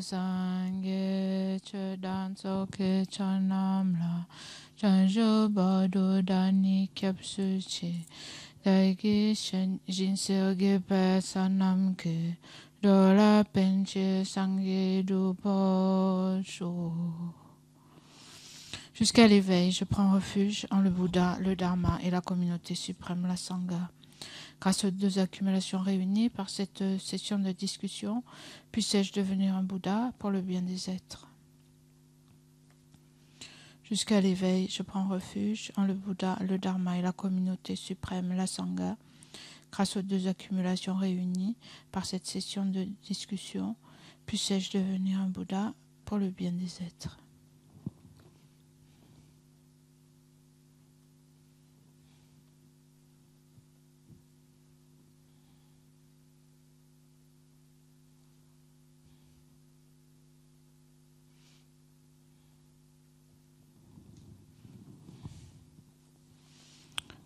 Sangye chedan soke chanamla chanjo bado dani kyapsu chi daigi jinse gepe sanamke dola penche sangye du pocho. Jusqu'à l'éveil, je prends refuge en le Bouddha, le Dharma et la communauté suprême, la Sangha. Grâce aux deux accumulations réunies par cette session de discussion, puissais-je devenir un Bouddha pour le bien des êtres. Jusqu'à l'éveil, je prends refuge en le Bouddha, le Dharma et la communauté suprême, la Sangha. Grâce aux deux accumulations réunies par cette session de discussion, puissais-je devenir un Bouddha pour le bien des êtres.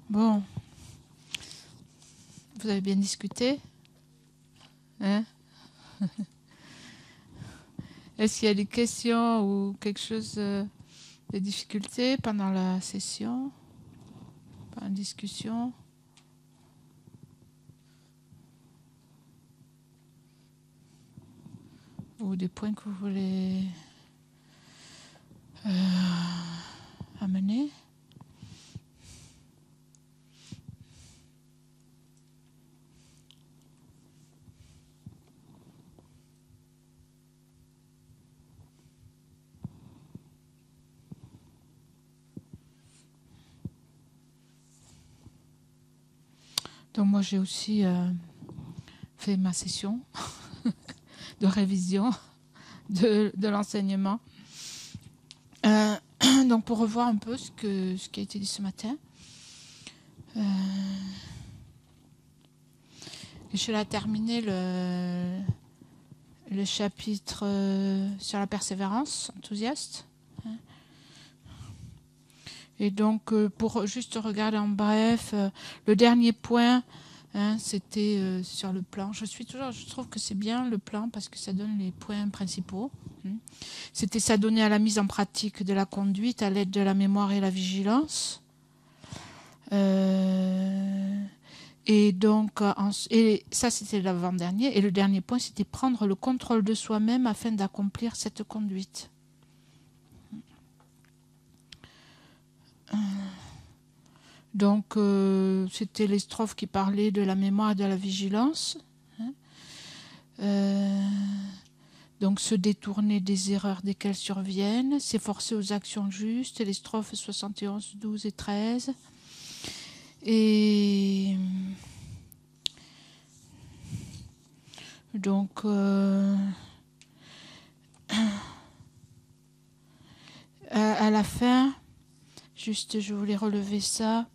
Bon, vous avez bien discuté, hein? Est-ce qu'il y a des questions ou quelque chose de difficulté pendant la session, pendant la discussion? Ou des points que vous voulez amener? Donc moi j'ai aussi fait ma session de révision de l'enseignement. Donc pour revoir un peu ce qui a été dit ce matin. Je vais terminer le chapitre sur la persévérance enthousiaste. Et donc, pour juste regarder en bref, le dernier point, c'était sur le plan. Je trouve que c'est bien le plan parce que ça donne les points principaux. C'était s'adonner à la mise en pratique de la conduite à l'aide de la mémoire et la vigilance. Et donc, et ça c'était l'avant-dernier. Et le dernier point, c'était prendre le contrôle de soi-même afin d'accomplir cette conduite. Donc, c'était les strophes qui parlaient de la mémoire et de la vigilance. Donc, se détourner des erreurs desquelles surviennent, s'efforcer aux actions justes, les strophes 71, 12 et 13. Et donc, à la fin, juste je voulais relever ça,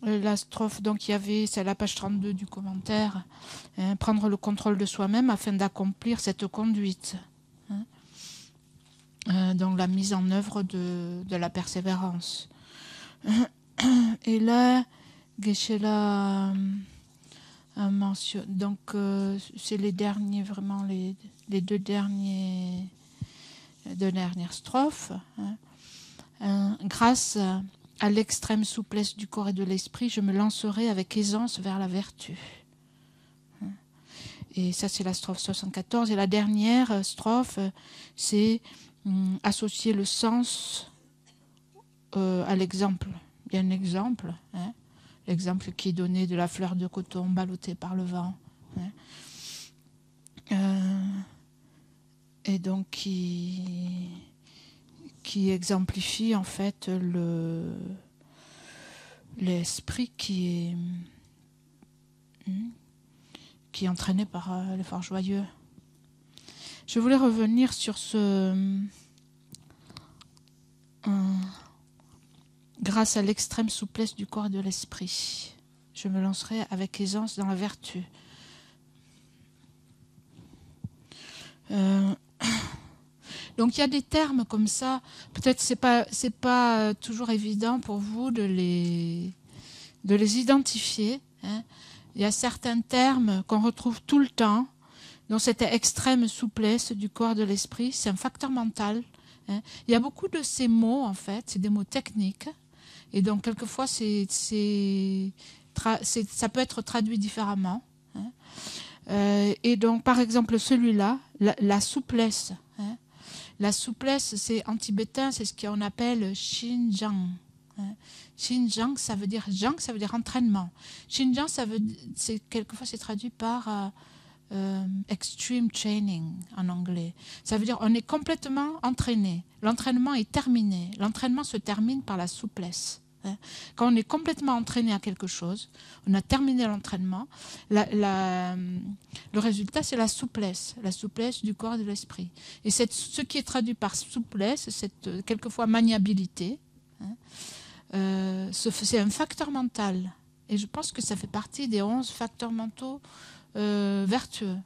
la strophe, donc il y avait, c'est à la page 32 du commentaire, prendre le contrôle de soi-même afin d'accomplir cette conduite. Donc la mise en œuvre de la persévérance. Et là, Geshe-la a mentionné, donc c'est les derniers, vraiment les deux dernières strophes. Grâce à l'extrême souplesse du corps et de l'esprit, je me lancerai avec aisance vers la vertu. Et ça, c'est la strophe 74. Et la dernière strophe, c'est associer le sens à l'exemple. Il y a un exemple, l'exemple qui est donné de la fleur de coton ballottée par le vent. Et donc qui exemplifie en fait l'esprit qui est entraîné par l'effort joyeux. Je voulais revenir sur grâce à l'extrême souplesse du corps et de l'esprit, je me lancerai avec aisance dans la vertu. Donc il y a des termes comme ça, peut-être c'est pas toujours évident pour vous de les identifier. Il y a certains termes qu'on retrouve tout le temps, Donc cette extrême souplesse du corps et de l'esprit, c'est un facteur mental. Hein. Il y a beaucoup de ces mots, en fait, c'est des mots techniques. Et donc, quelquefois, ça peut être traduit différemment. Hein. Et donc, par exemple, celui-là, la souplesse. Hein. La souplesse, c'est en tibétain, c'est ce qu'on appelle Xinjiang. Hein. Xinjiang, ça veut dire entraînement. Xinjiang, quelquefois, c'est traduit par extreme training en anglais. Ça veut dire on est complètement entraîné. L'entraînement est terminé. L'entraînement se termine par la souplesse. Quand on est complètement entraîné à quelque chose, on a terminé l'entraînement, le résultat, c'est la souplesse du corps et de l'esprit. Et ce qui est traduit par souplesse, cette quelquefois maniabilité, c'est un facteur mental. Et je pense que ça fait partie des 11 facteurs mentaux vertueux.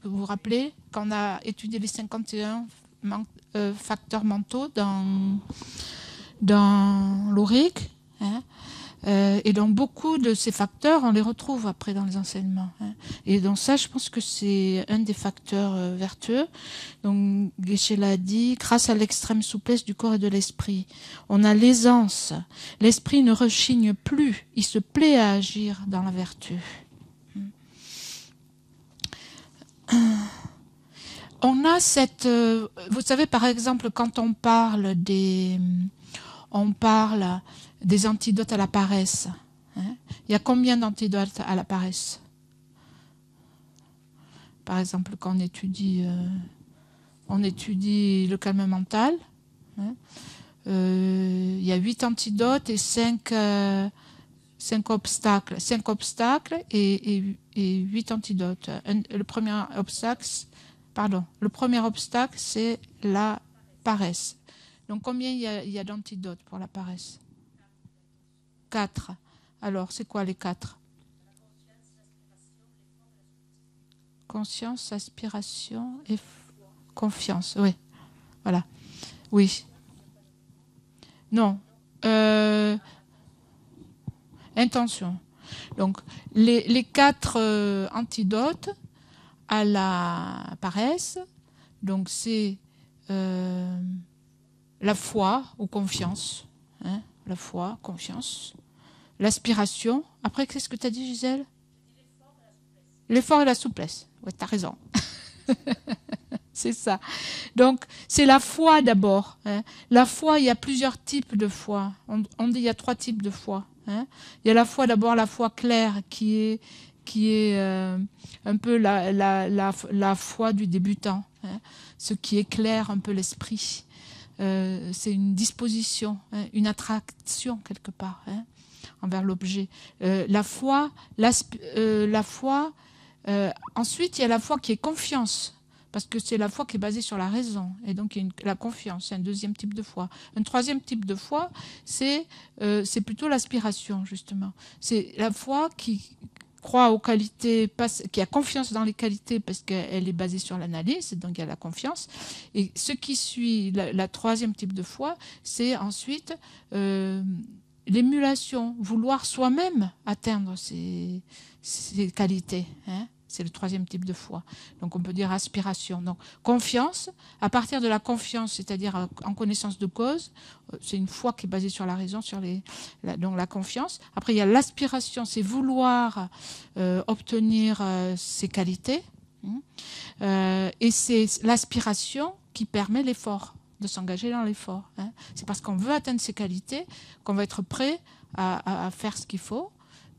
Vous vous rappelez, quand on a étudié les 51 facteurs mentaux dans l'Auric, hein, et dans beaucoup de ces facteurs, on les retrouve après dans les enseignements. Hein. Et donc ça, je pense que c'est un des facteurs vertueux. Donc Geshe l'a dit, grâce à l'extrême souplesse du corps et de l'esprit, on a l'aisance. L'esprit ne rechigne plus, il se plaît à agir dans la vertu. On a cette... vous savez, par exemple, quand on parle des antidotes à la paresse. Hein. Il y a combien d'antidotes à la paresse? Par exemple, quand on étudie le calme mental, hein, il y a 8 antidotes et 5 obstacles. 5 obstacles et 8 antidotes. Le premier obstacle, c'est la paresse. Donc, combien il y a d'antidotes pour la paresse? 4. Alors, c'est quoi les 4? Conscience, aspiration et confiance. Oui. Voilà. Oui. Non. Intention. Donc, les 4 antidotes à la paresse, donc c'est la foi ou confiance. Hein, la foi, confiance. L'aspiration. Après, qu'est-ce que tu as dit, Gisèle? L'effort et la souplesse. Oui, tu as raison. C'est ça. Donc, c'est la foi d'abord. Hein. La foi, il y a plusieurs types de foi. On dit qu'il y a 3 types de foi. Hein. Il y a la foi, d'abord la foi claire, qui est un peu la foi du débutant. Hein. Ce qui éclaire un peu l'esprit. C'est une disposition, hein, une attraction quelque part, hein, envers l'objet. La foi, ensuite il y a la foi qui est confiance, parce que c'est la foi qui est basée sur la raison, et donc la confiance, c'est un deuxième type de foi. Un troisième type de foi, c'est plutôt l'aspiration, justement. C'est la foi qui croit aux qualités, qui a confiance dans les qualités parce qu'elle est basée sur l'analyse, donc il y a la confiance. Et ce qui suit, la troisième type de foi, c'est ensuite l'émulation, vouloir soi-même atteindre ces qualités. Hein. C'est le troisième type de foi. Donc on peut dire aspiration. Donc confiance, à partir de la confiance, c'est-à-dire en connaissance de cause, c'est une foi qui est basée sur la raison, donc la confiance. Après il y a l'aspiration, c'est vouloir obtenir ces qualités. Et c'est l'aspiration qui permet l'effort, de s'engager dans l'effort. Hein. C'est parce qu'on veut atteindre ces qualités qu'on va être prêt à faire ce qu'il faut.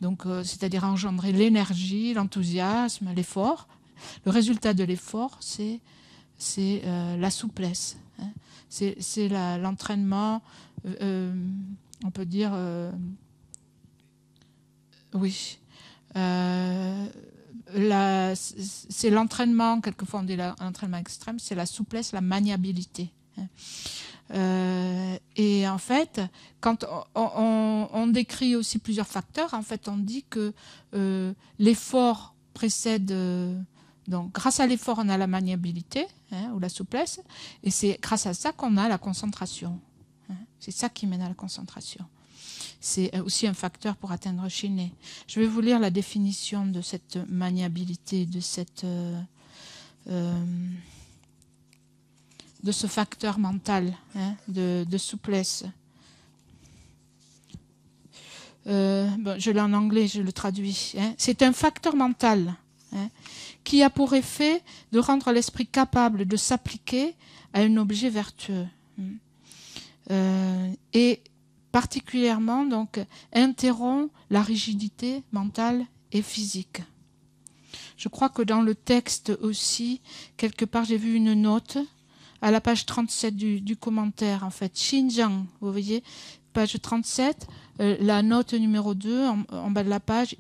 Donc, c'est-à-dire engendrer l'énergie, l'enthousiasme, l'effort. Le résultat de l'effort, c'est la souplesse. Hein. C'est l'entraînement, on peut dire, oui. C'est l'entraînement, quelquefois on dit l'entraînement extrême, c'est la souplesse, la maniabilité. Hein. Et en fait, quand on décrit aussi plusieurs facteurs, en fait, on dit que l'effort précède. Donc, grâce à l'effort, on a la maniabilité, hein, ou la souplesse, et c'est grâce à ça qu'on a la concentration. Hein. C'est ça qui mène à la concentration. C'est aussi un facteur pour atteindre Shiné. Je vais vous lire la définition de cette maniabilité, de cette de ce facteur mental, hein, de souplesse. Bon, je l'ai en anglais, je le traduis. Hein. C'est un facteur mental, hein, qui a pour effet de rendre l'esprit capable de s'appliquer à un objet vertueux. Et particulièrement, donc, interrompt la rigidité mentale et physique. Je crois que dans le texte aussi, quelque part, j'ai vu une note à la page 37 du commentaire, en fait. Xinjiang, vous voyez, page 37, la note numéro 2, en bas de la page.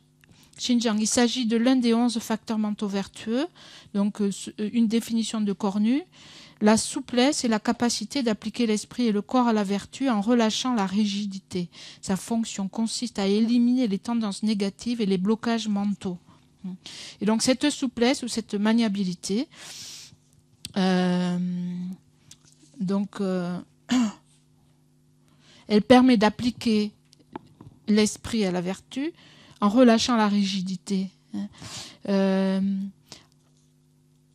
Xinjiang, il s'agit de l'un des 11 facteurs mentaux vertueux, donc une définition de Cornu. La souplesse et la capacité d'appliquer l'esprit et le corps à la vertu en relâchant la rigidité. Sa fonction consiste à éliminer les tendances négatives et les blocages mentaux. Et donc cette souplesse ou cette maniabilité, elle permet d'appliquer l'esprit à la vertu en relâchant la rigidité.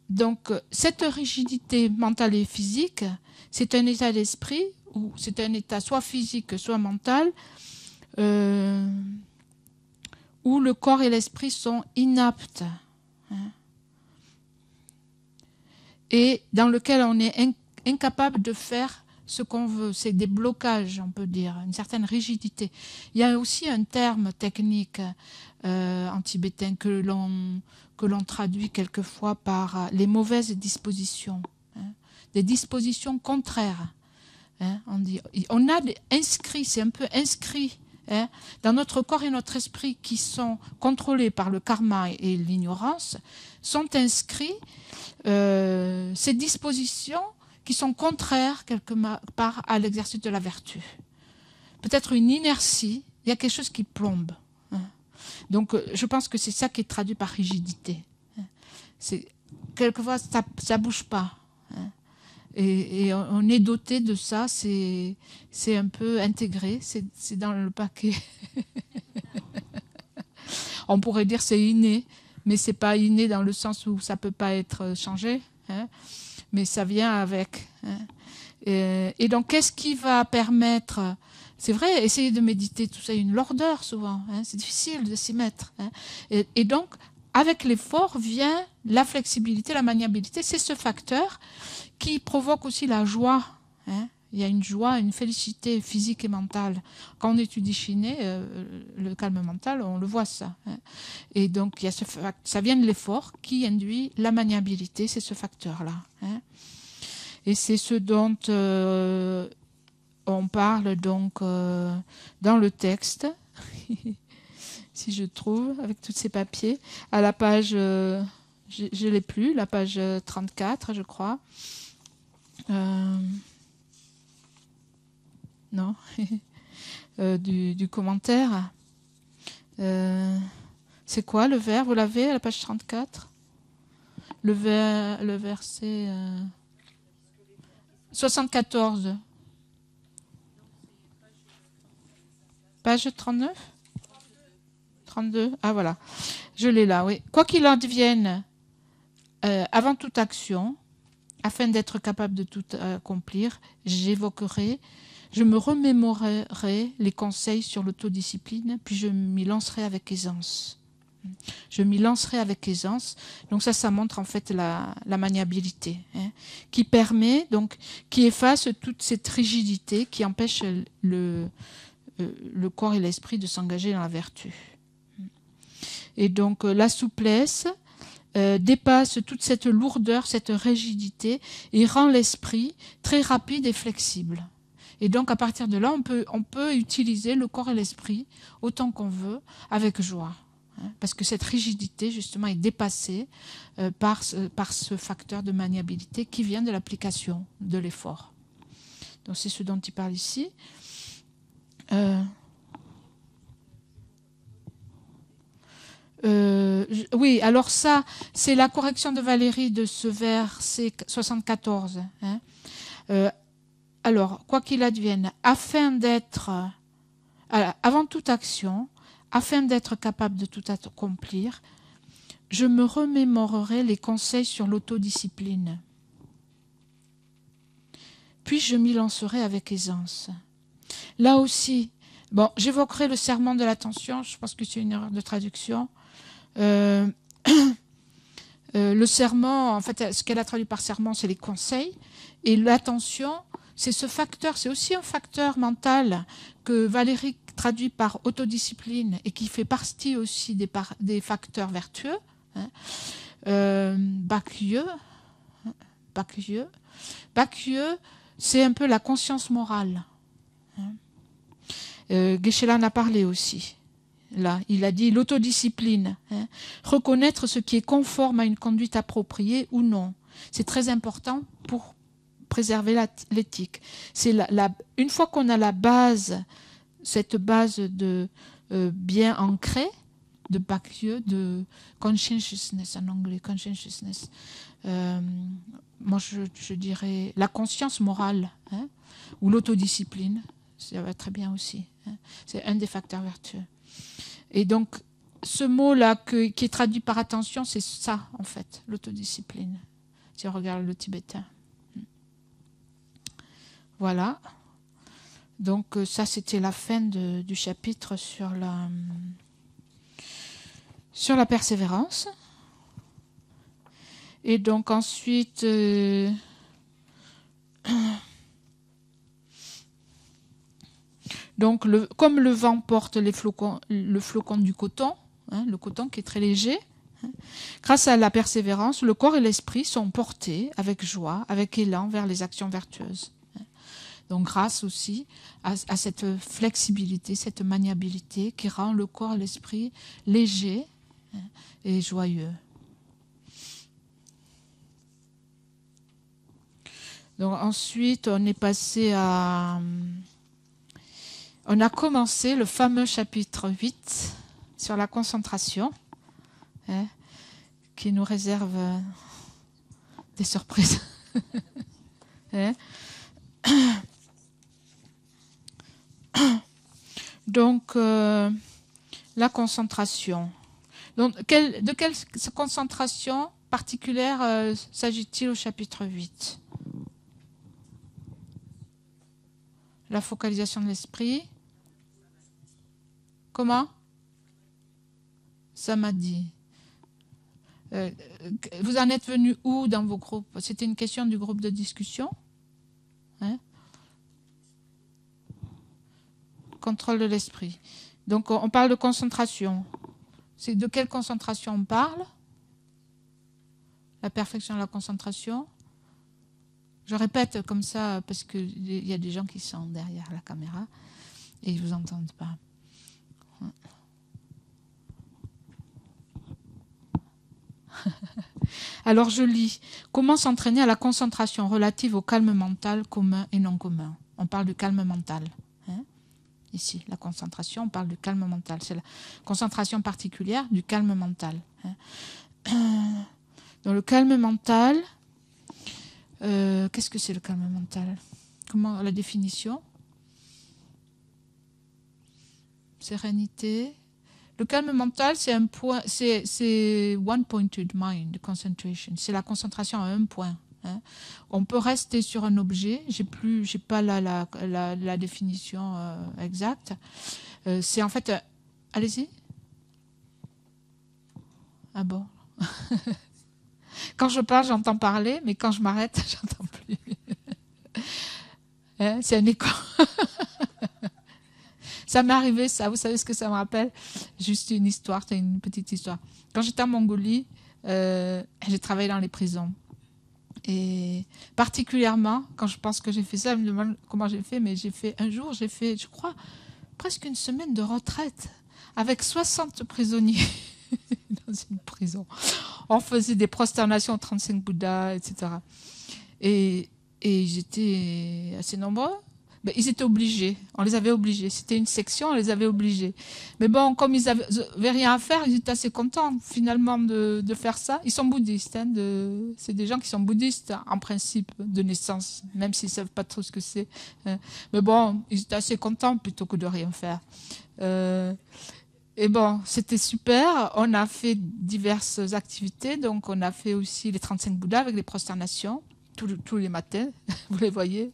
Donc, cette rigidité mentale et physique, c'est un état d'esprit, ou c'est un état soit physique, soit mental, où le corps et l'esprit sont inaptes, hein, et dans lequel on est incapable de faire ce qu'on veut. C'est des blocages, on peut dire, une certaine rigidité. Il y a aussi un terme technique en tibétain que l'on traduit quelquefois par les mauvaises dispositions, hein, des dispositions contraires. Hein, on a inscrit, c'est un peu inscrit, hein, dans notre corps et notre esprit qui sont contrôlés par le karma et l'ignorance, sont inscrits ces dispositions qui sont contraires quelque part à l'exercice de la vertu. Peut-être une inertie, il y a quelque chose qui plombe. Hein. Donc je pense que c'est ça qui est traduit par rigidité. Hein. Quelquefois ça ne bouge pas. Hein. Et on est doté de ça, c'est un peu intégré, c'est dans le paquet. On pourrait dire c'est inné, mais c'est pas inné dans le sens où ça peut pas être changé, hein, mais ça vient avec. Hein. Et donc qu'est-ce qui va permettre, c'est vrai, essayer de méditer, tout ça, une lourdeur souvent, hein, c'est difficile de s'y mettre. Hein. Et donc avec l'effort vient la flexibilité, la maniabilité, c'est ce facteur qui provoque aussi la joie. Hein. Il y a une joie, une félicité physique et mentale. Quand on étudie Shiné, le calme mental, on le voit ça. Hein. Et donc, il y a ça vient de l'effort qui induit la maniabilité, c'est ce facteur-là. Hein. Et c'est ce dont on parle donc dans le texte, si je trouve, avec tous ces papiers, à la page, je ne l'ai plus, la page 34, je crois. Non, du commentaire. C'est quoi le vers? Vous l'avez à la page 34? Le verset 74. Page 39? 32? Ah voilà, je l'ai là, oui. Quoi qu'il advienne, avant toute action, afin d'être capable de tout accomplir, je me remémorerai les conseils sur l'autodiscipline, puis je m'y lancerai avec aisance. Je m'y lancerai avec aisance. Donc ça montre en fait la maniabilité, hein, qui permet, donc, qui efface toute cette rigidité qui empêche le corps et l'esprit de s'engager dans la vertu. Et donc la souplesse dépasse toute cette lourdeur, cette rigidité, et rend l'esprit très rapide et flexible. Et donc à partir de là, on peut utiliser le corps et l'esprit autant qu'on veut, avec joie. Hein, parce que cette rigidité, justement, est dépassée par ce facteur de maniabilité qui vient de l'application de l'effort. Donc c'est ce dont il parle ici. Oui, alors ça, c'est la correction de Valérie de ce verset 74. Hein. Alors, quoi qu'il advienne, avant toute action, afin d'être capable de tout accomplir, je me remémorerai les conseils sur l'autodiscipline. puis je m'y lancerai avec aisance. Là aussi, bon, j'évoquerai le serment de l'attention, je pense que c'est une erreur de traduction. Le serment, en fait, ce qu'elle a traduit par serment, c'est les conseils. Et l'attention, c'est ce facteur, c'est aussi un facteur mental que Valérie traduit par autodiscipline et qui fait partie aussi des facteurs vertueux. Hein. Bacquieu, c'est un peu la conscience morale. Hein. Geshe-la en a parlé aussi. Là, il a dit l'autodiscipline. Hein. Reconnaître ce qui est conforme à une conduite appropriée ou non. C'est très important pour préserver l'éthique. Une fois qu'on a la base, cette base de bien ancrée, de Bacquieu, de conscientiousness en anglais, conscientiousness. Moi, je dirais la conscience morale, hein, ou l'autodiscipline, ça va très bien aussi. Hein. C'est un des facteurs vertueux. Et donc, ce mot-là qui est traduit par attention, c'est ça, en fait, l'autodiscipline, si on regarde le tibétain. Voilà. Donc, ça, c'était la fin du chapitre sur la persévérance. Et donc ensuite, donc comme le vent porte le flocon du coton, hein, le coton qui est très léger, hein, grâce à la persévérance, le corps et l'esprit sont portés avec joie, avec élan vers les actions vertueuses. Hein. Donc grâce aussi à cette flexibilité, cette maniabilité qui rend le corps et l'esprit légers, hein, et joyeux. Donc ensuite, on est passé à... On a commencé le fameux chapitre 8 sur la concentration, hein, qui nous réserve des surprises. Hein. Donc, la concentration. Donc, de quelle concentration particulière s'agit-il au chapitre 8 ? La focalisation de l'esprit. Comment ? Samadhi. Vous en êtes venu où dans vos groupes ? C'était une question du groupe de discussion, hein ? Contrôle de l'esprit. Donc on parle de concentration. C'est de quelle concentration on parle ? La perfection de la concentration. Je répète comme ça parce qu'il y a des gens qui sont derrière la caméra et ils ne vous entendent pas. Alors je lis. Comment s'entraîner à la concentration relative au calme mental commun et non commun ? On parle du calme mental. Hein ? Ici, la concentration, on parle du calme mental. C'est la concentration particulière du calme mental. Hein ? Dans le calme mental, qu'est-ce que c'est le calme mental ? Comment la définition ? Sérénité. Le calme mental, c'est un point, c'est one-pointed mind concentration. C'est la concentration à un point. Hein. On peut rester sur un objet. J'ai pas la définition exacte. C'est en fait, allez-y. Ah bon. Quand je parle, j'entends parler, mais quand je m'arrête, j'entends plus. Hein, c'est un écho. Ça m'est arrivé, ça. Vous savez ce que ça me rappelle ? Juste une histoire, c'est une petite histoire. Quand j'étais en Mongolie, j'ai travaillé dans les prisons. Et particulièrement, quand je pense que j'ai fait ça, je me demande comment j'ai fait, mais j'ai fait, je crois, presque une semaine de retraite avec 60 prisonniers dans une prison. On faisait des prosternations aux 35 Bouddhas, etc. Et ils étaient assez nombreux. Ben, ils étaient obligés, on les avait obligés. C'était une section, on les avait obligés. Mais bon, comme ils n'avaient rien à faire, ils étaient assez contents finalement de faire ça. Ils sont bouddhistes, hein, c'est des gens qui sont bouddhistes en principe de naissance, même s'ils ne savent pas trop ce que c'est. Mais bon, ils étaient assez contents plutôt que de rien faire. Et bon, c'était super. On a fait diverses activités. Donc, on a fait aussi les 35 Bouddhas avec les prosternations tous les matins. Vous les voyez.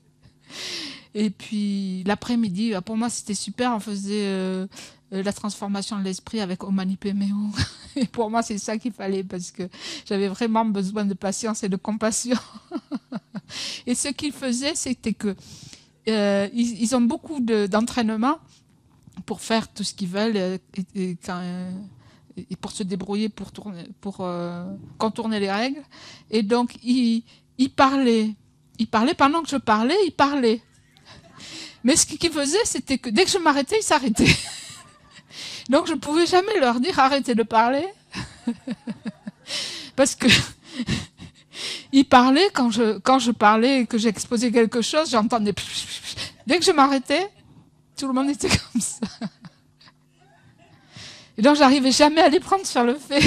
Et puis l'après-midi, pour moi c'était super, on faisait la transformation de l'esprit avec Omani Pemeo. Et pour moi c'est ça qu'il fallait parce que j'avais vraiment besoin de patience et de compassion. Et ce qu'ils faisaient, c'était que ils ont beaucoup d'entraînement pour faire tout ce qu'ils veulent et pour se débrouiller pour contourner les règles. Et donc ils parlaient. Ils parlaient pendant que je parlais, ils parlaient. Mais ce qu'ils faisaient, c'était que dès que je m'arrêtais, ils s'arrêtaient. Donc je ne pouvais jamais leur dire arrêtez de parler. Parce que ils parlaient quand je parlais et que j'exposais quelque chose, j'entendais. Dès que je m'arrêtais, tout le monde était comme ça. Et donc j'arrivais jamais à les prendre sur le fait.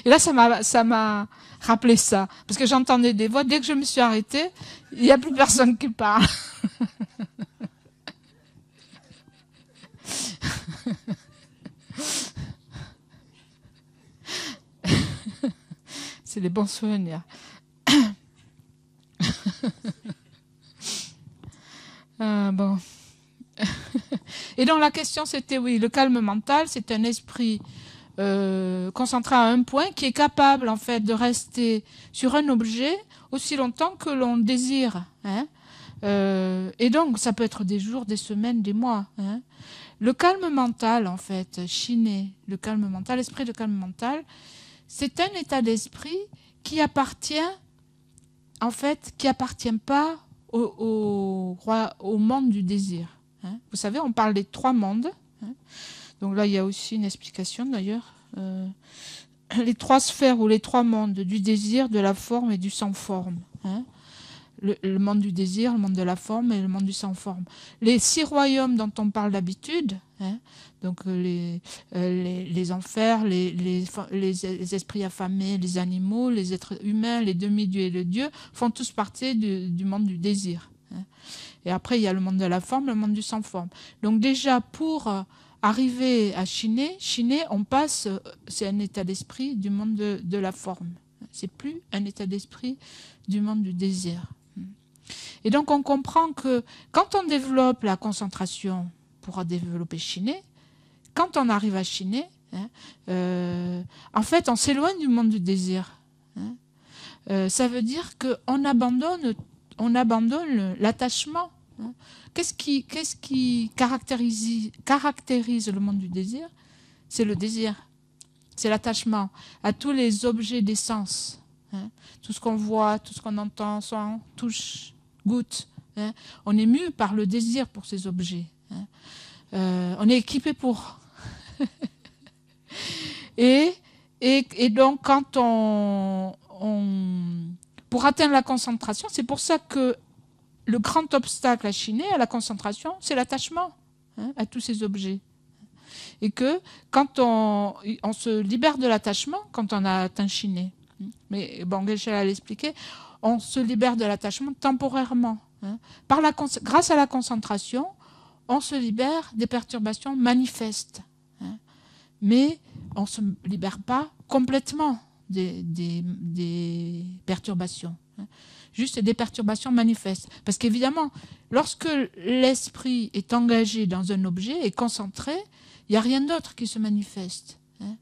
Et là, ça m'a rappelé ça. Parce que j'entendais des voix, dès que je me suis arrêtée, il n'y a plus personne qui parle. C'est les bons souvenirs. Bon. Et donc la question c'était, oui, le calme mental, c'est un esprit concentré à un point qui est capable en fait de rester sur un objet aussi longtemps que l'on désire. Hein. Et donc ça peut être des jours, des semaines, des mois. Hein. Le calme mental en fait, Shiné, le calme mental, l'esprit de calme mental, c'est un état d'esprit qui appartient en fait, qui appartient pas au monde du désir. Hein. Vous savez, on parle des 3 mondes. Hein. Donc là, il y a aussi une explication d'ailleurs. Les 3 sphères ou les 3 mondes du désir, de la forme et du sans forme. Hein. Le monde du désir, le monde de la forme et le monde du sans forme. Les 6 royaumes dont on parle d'habitude, hein, donc les enfers, les esprits affamés, les animaux, les êtres humains, les demi-dieux et le Dieu, font tous partie du monde du désir. Hein. Et après, il y a le monde de la forme, le monde du sans forme. Donc déjà, pour arriver à Shiné, on passe, c'est un état d'esprit du monde de la forme. C'est plus un état d'esprit du monde du désir. Et donc on comprend que quand on développe la concentration pour développer Shiné, quand on arrive à Shiné, hein, en fait on s'éloigne du monde du désir. Hein. Ça veut dire qu'on abandonne l'attachement. Hein. Qu'est-ce qui caractérise le monde du désir? C'est le désir, c'est l'attachement à tous les objets des sens. Hein. Tout ce qu'on voit, tout ce qu'on entend, sent, touche, goûte. Hein. On est mu par le désir pour ces objets. Hein. On est équipé pour. et donc, quand pour atteindre la concentration, c'est pour ça que le grand obstacle à Shiné, à la concentration, c'est l'attachement, hein, à tous ces objets. Et que quand on se libère de l'attachement, quand on a atteint Shiné, mais bon, Geshe l'a expliqué, on se libère de l'attachement temporairement. Hein. Grâce à la concentration, on se libère des perturbations manifestes. Hein. Mais on ne se libère pas complètement des perturbations. Hein. Juste des perturbations manifestes. Parce qu'évidemment, lorsque l'esprit est engagé dans un objet, est concentré, il n'y a rien d'autre qui se manifeste. Hein.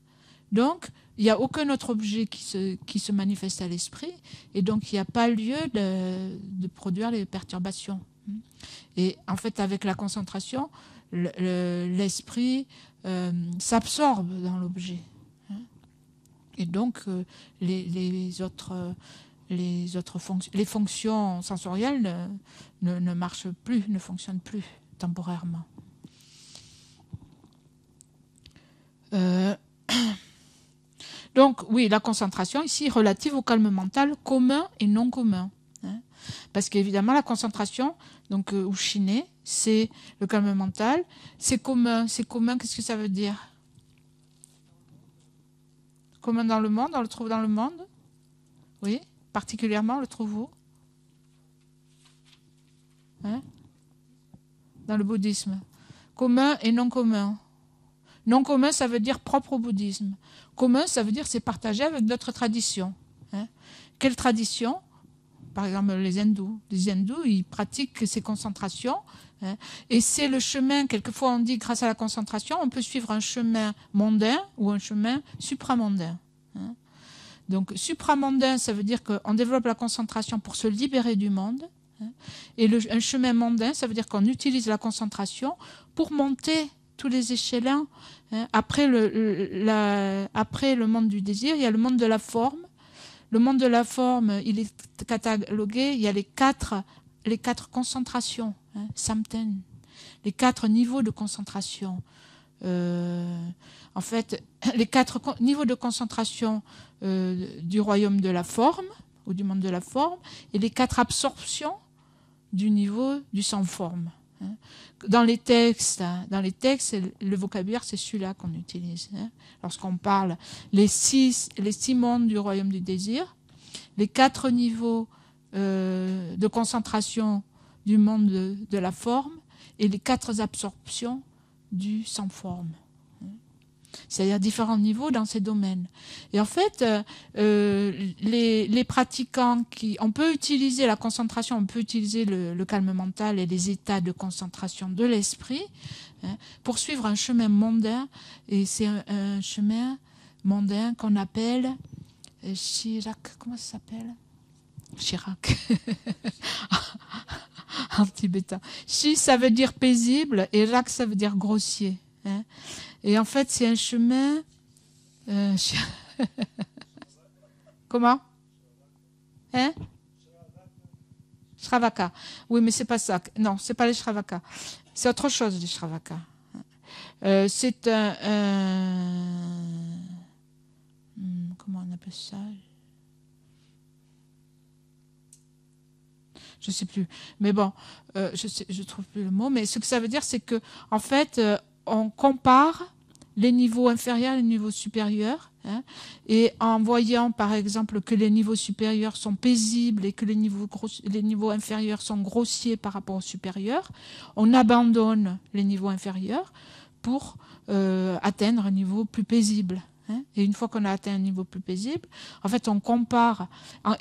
Donc, il n'y a aucun autre objet qui se manifeste à l'esprit, et donc il n'y a pas lieu de produire les perturbations. Et en fait, avec la concentration, l'esprit s'absorbe dans l'objet. Et donc, les fonctions sensorielles ne marchent plus, ne fonctionnent plus temporairement. Donc, oui, la concentration ici relative au calme mental commun et non commun. Hein, parce qu'évidemment, la concentration, donc ou Shiné, c'est le calme mental. C'est commun. C'est commun, qu'est-ce que ça veut dire? Commun dans le monde, on le trouve dans le monde? Oui, particulièrement, on le trouve où? Hein? Dans le bouddhisme. Commun et non commun. Non commun, ça veut dire propre au bouddhisme. Commun, ça veut dire c'est partagé avec d'autres traditions. Hein. Quelle tradition? par exemple les hindous. Les hindous, ils pratiquent ces concentrations. Hein, et c'est le chemin, quelquefois on dit grâce à la concentration, on peut suivre un chemin mondain ou un chemin supramondain. Hein. Donc supramondain, ça veut dire qu'on développe la concentration pour se libérer du monde. Hein, et un chemin mondain, ça veut dire qu'on utilise la concentration pour monter tous les échelons. Hein. Après le monde du désir, il y a le monde de la forme. Le monde de la forme, il est catalogué, il y a les quatre concentrations, hein, Samten, les 4 niveaux de concentration. En fait, les 4 niveaux de concentration du royaume de la forme, ou du monde de la forme, et les 4 absorptions du niveau du sans-forme. Hein. Dans les textes, le vocabulaire, c'est celui-là qu'on utilise. Hein. Lorsqu'on parle les 6 mondes du royaume du désir, les 4 niveaux de concentration du monde de la forme et les 4 absorptions du sans-forme. C'est-à-dire différents niveaux dans ces domaines. Et en fait, les pratiquants on peut utiliser la concentration, on peut utiliser le calme mental et les états de concentration de l'esprit, hein, pour suivre un chemin mondain. Et c'est un chemin mondain qu'on appelle Chirac. Comment ça s'appelle? Chirac. En tibétain. Chi, ça veut dire paisible, et Rak, ça veut dire grossier. Hein. Et en fait, c'est un chemin... Comment? Hein? Shravaka. Oui, mais c'est pas ça. Non, c'est pas les Shravaka. C'est autre chose, les Shravaka. C'est comment on appelle ça? Je sais plus. Mais bon, je trouve plus le mot. Mais ce que ça veut dire, c'est que, en fait, on compare les niveaux inférieurs et les niveaux supérieurs. Hein, et en voyant, par exemple, que les niveaux supérieurs sont paisibles et que les niveaux inférieurs sont grossiers par rapport aux supérieurs, on abandonne les niveaux inférieurs pour atteindre un niveau plus paisible. Et une fois qu'on a atteint un niveau plus paisible, en fait, on compare.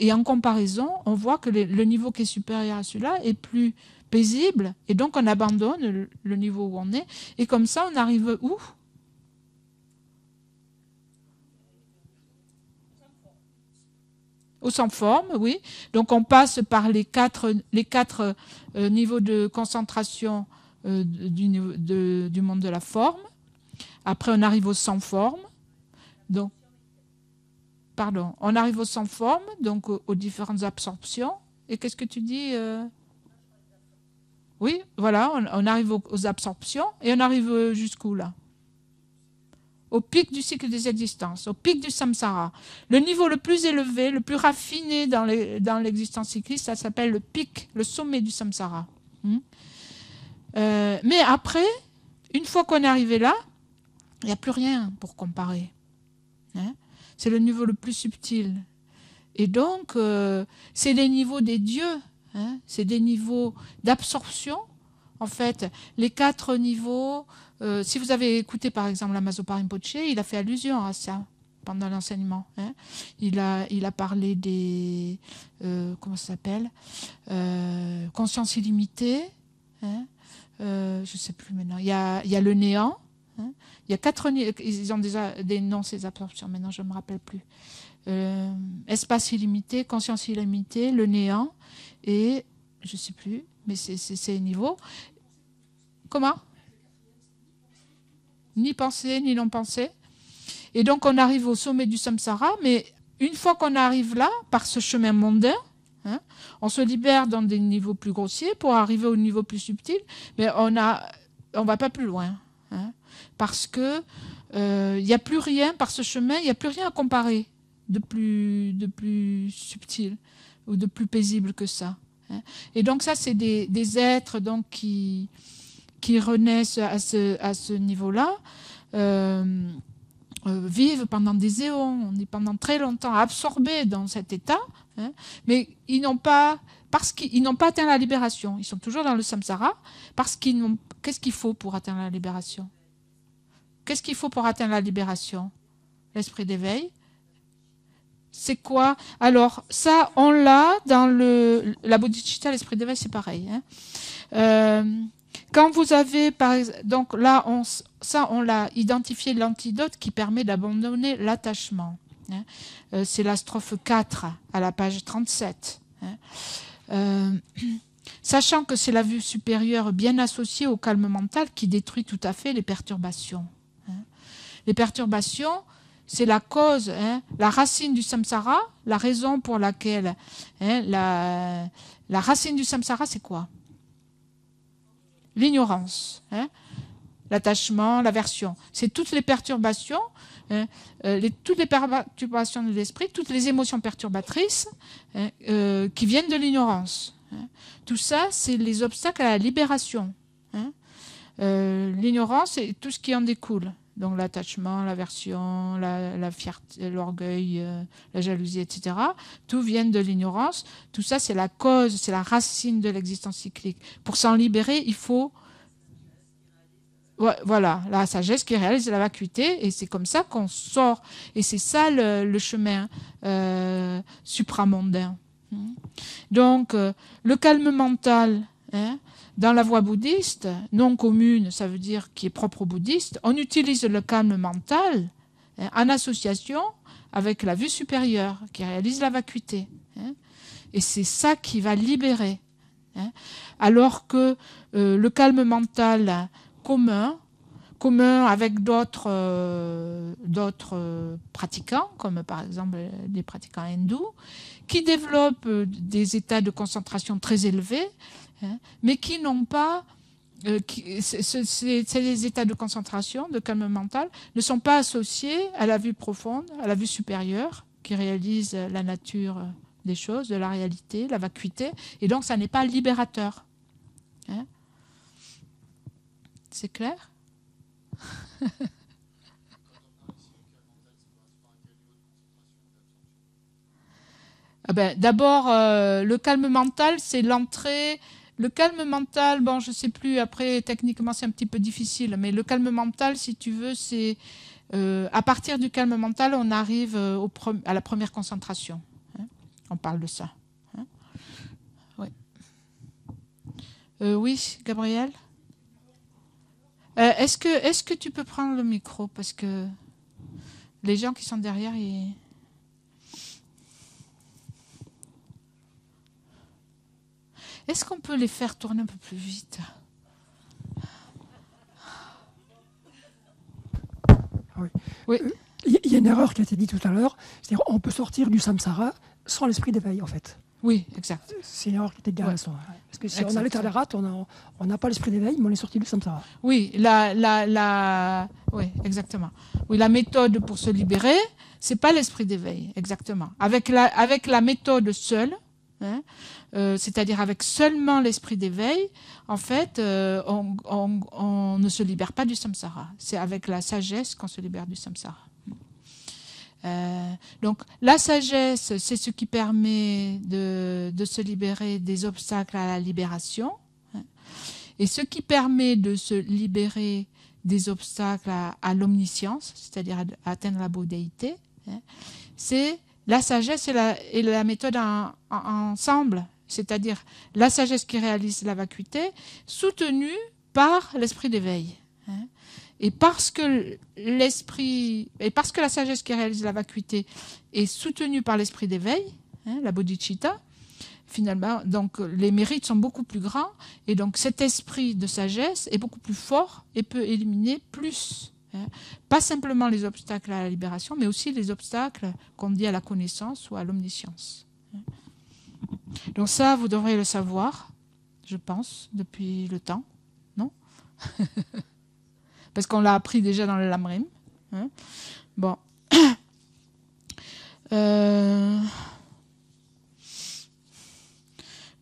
Et en comparaison, on voit que le niveau qui est supérieur à celui-là est plus paisible. Et donc, on abandonne le niveau où on est. Et comme ça, on arrive où? Au sans forme, oui. Donc, on passe par les quatre niveaux de concentration du monde de la forme. Après, on arrive au sans forme. Donc, pardon, on arrive au sans forme, donc aux différentes absorptions. Et qu'est-ce que tu dis? Oui, voilà, on arrive aux absorptions et on arrive jusqu'où là? Au pic du cycle des existences, au pic du samsara. Le niveau le plus élevé, le plus raffiné dans l'existence cycliste, ça s'appelle le pic, le sommet du samsara. Mais après, une fois qu'on est arrivé là, il n'y a plus rien pour comparer. Hein, c'est le niveau le plus subtil. Et donc, c'est les niveaux des dieux. Hein, c'est des niveaux d'absorption. En fait, les 4 niveaux... si vous avez écouté, par exemple, Lama-Zopa Rinpoche, il a fait allusion à ça pendant l'enseignement. Hein. Il a parlé des... comment ça s'appelle, conscience illimitée. Hein, je ne sais plus maintenant. Il y a le néant. Hein. Il y a 4 niveaux, ils ont déjà des noms, ces absorptions, maintenant je ne me rappelle plus. Espace illimité, conscience illimitée, le néant, et je ne sais plus, mais c'est ces niveaux. Comment? Ni pensée, ni non-pensée. Et donc on arrive au sommet du samsara, mais une fois qu'on arrive là, par ce chemin mondain, hein, on se libère dans des niveaux plus grossiers pour arriver au niveau plus subtil, mais on va pas plus loin. Hein, parce que il n'y a plus rien, par ce chemin, il n'y a plus rien à comparer de plus subtil ou de plus paisible que ça. Hein. Et donc ça, c'est des êtres donc, qui renaissent à ce niveau-là, vivent pendant des éons, on est pendant très longtemps absorbés dans cet état, hein, mais ils n'ont pas, parce qu'ils n'ont pas atteint la libération, ils sont toujours dans le samsara, parce qu'ils n'ont... Qu'est-ce qu'il faut pour atteindre la libération? Qu'est-ce qu'il faut pour atteindre la libération? L'esprit d'éveil. c'est quoi? Alors, ça, on l'a dans la bodhicitta, l'esprit d'éveil, c'est pareil. Quand vous avez, par exemple, donc là, on l'a identifié l'antidote qui permet d'abandonner l'attachement. C'est la strophe 4 à la page 37. Sachant que c'est la vue supérieure bien associée au calme mental qui détruit tout à fait les perturbations. Les perturbations, c'est la cause, la racine du samsara, la raison pour laquelle la racine du samsara, c'est quoi? L'ignorance, l'attachement, l'aversion. C'est toutes les perturbations, toutes les perturbations de l'esprit, toutes les émotions perturbatrices qui viennent de l'ignorance. Tout ça, c'est les obstacles à la libération. L'ignorance et tout ce qui en découle. Donc l'attachement, l'aversion, la fierté, l'orgueil, la jalousie, etc. Tout vient de l'ignorance. Tout ça, c'est la cause, c'est la racine de l'existence cyclique. Pour s'en libérer, il faut... Voilà, la sagesse qui réalise la vacuité. Et c'est comme ça qu'on sort. Et c'est ça le chemin supramondain. Donc, le calme mental... dans la voie bouddhiste, non commune, ça veut dire qui est propre aux bouddhistes, on utilise le calme mental en association avec la vue supérieure qui réalise la vacuité. Et c'est ça qui va libérer. Alors que le calme mental commun avec d'autres pratiquants, comme par exemple des pratiquants hindous, qui développent des états de concentration très élevés, mais qui n'ont pas, ces états de concentration, de calme mental, ne sont pas associés à la vue profonde, à la vue supérieure, qui réalise la nature des choses, de la réalité, la vacuité, et donc ça n'est pas libérateur. C'est clair? D'abord, le calme mental, c'est l'entrée. Le calme mental, bon, je ne sais plus, après, techniquement, c'est un petit peu difficile, mais le calme mental, si tu veux, c'est... à partir du calme mental, on arrive à la première concentration. On parle de ça. Oui. Oui, Gabriel? Est-ce que tu peux prendre le micro? Parce que les gens qui sont derrière, ils... Est-ce qu'on peut les faire tourner un peu plus vite? Oui. Oui. Il y a une erreur qui a été dite tout à l'heure, c'est-à-dire on peut sortir du samsara sans l'esprit d'éveil, en fait. Oui, exact. C'est une erreur qui était dite à l'instant. Parce que si exact. on a l'état de rate, on n'a pas l'esprit d'éveil, mais on est sorti du samsara. Oui, oui, exactement. Oui, la méthode pour se libérer, c'est pas l'esprit d'éveil, exactement. Avec la méthode seule, c'est-à-dire avec seulement l'esprit d'éveil, en fait, on ne se libère pas du samsara. C'est avec la sagesse qu'on se libère du samsara. Donc la sagesse, c'est ce qui permet de se libérer des obstacles à la libération. Et ce qui permet de se libérer des obstacles à l'omniscience, c'est-à-dire à atteindre la bouddhéité, c'est la sagesse et la méthode ensemble, c'est-à-dire la sagesse qui réalise la vacuité, soutenue par l'esprit d'éveil. Et parce que la sagesse qui réalise la vacuité est soutenue par l'esprit d'éveil, la bodhicitta, finalement, donc les mérites sont beaucoup plus grands, et donc cet esprit de sagesse est beaucoup plus fort et peut éliminer plus. Pas simplement les obstacles à la libération, mais aussi les obstacles qu'on dit à la connaissance ou à l'omniscience. Donc ça, vous devrez le savoir, je pense, depuis le temps, non? Parce qu'on l'a appris déjà dans le Lamrim. Bon.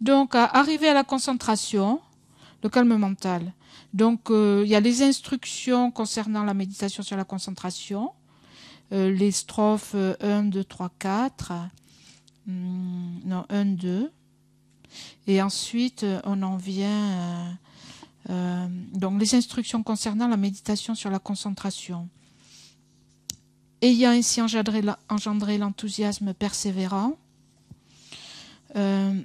Donc, arriver à la concentration, le calme mental. Donc, il y a les instructions concernant la méditation sur la concentration, les strophes 1, 2, 3, 4, non, 1, 2. Et ensuite, on en vient... donc, les instructions concernant la méditation sur la concentration. ayant ainsi engendré l'enthousiasme persévérant. Je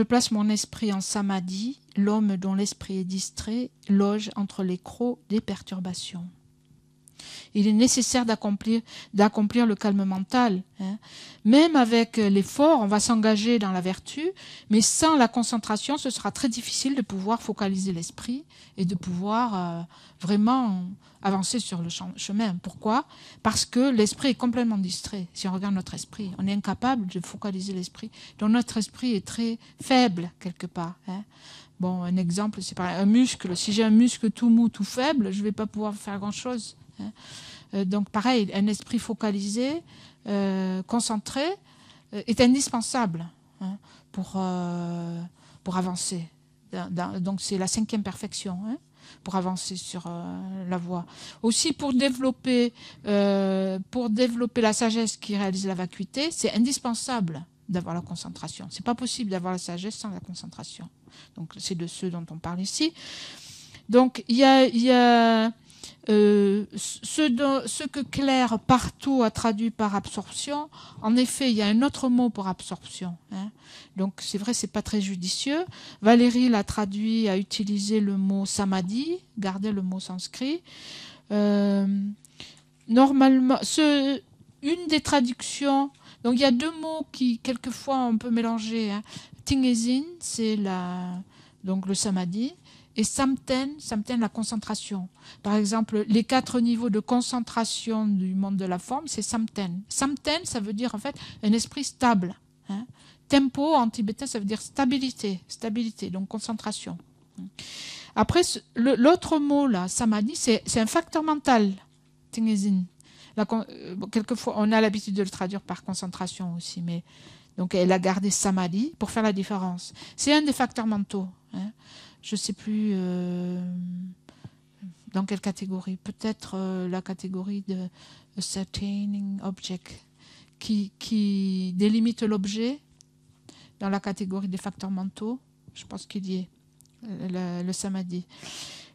place mon esprit en samadhi, l'homme dont l'esprit est distrait loge entre les crocs des perturbations. Il est nécessaire d'accomplir le calme mental. Hein. Même avec l'effort, on va s'engager dans la vertu, mais sans la concentration, ce sera très difficile de pouvoir focaliser l'esprit et de pouvoir vraiment avancer sur le chemin. Pourquoi? Parce que l'esprit est complètement distrait. Si on regarde notre esprit, on est incapable de focaliser l'esprit. Donc notre esprit est très faible quelque part. Hein. Bon, un exemple, c'est pareil. Un muscle. Si j'ai un muscle tout mou, tout faible, je ne vais pas pouvoir faire grand-chose. Donc pareil, un esprit focalisé, concentré, est indispensable hein, pour avancer. Donc c'est la 5e perfection hein, pour avancer sur la voie. Aussi pour développer la sagesse qui réalise la vacuité, c'est indispensable d'avoir la concentration. C'est pas possible d'avoir la sagesse sans la concentration. Donc c'est de ceux dont on parle ici. Donc il y a ce que Claire partout a traduit par absorption. En effet, il y a un autre mot pour absorption. Hein. Donc c'est vrai, c'est pas très judicieux. Valérie l'a traduit, a utilisé le mot samadhi, gardez le mot sanskrit. Normalement, une des traductions. Donc il y a 2 mots qui quelquefois on peut mélanger. Hein. Tingezin, c'est donc le samadhi. Et samten, la concentration. Par exemple, les 4 niveaux de concentration du monde de la forme, c'est samten. Samten, ça veut dire en fait un esprit stable. Hein. Tempo, en tibétain, ça veut dire stabilité, donc concentration. Après, l'autre mot, là, samadhi, c'est un facteur mental, tingezin. Quelquefois, on a l'habitude de le traduire par concentration aussi, mais donc elle a gardé samadhi pour faire la différence. C'est un des facteurs mentaux. Hein. Je ne sais plus dans quelle catégorie. Peut-être la catégorie de ascertaining object qui délimite l'objet dans la catégorie des facteurs mentaux. Je pense qu'il y est, le samadhi.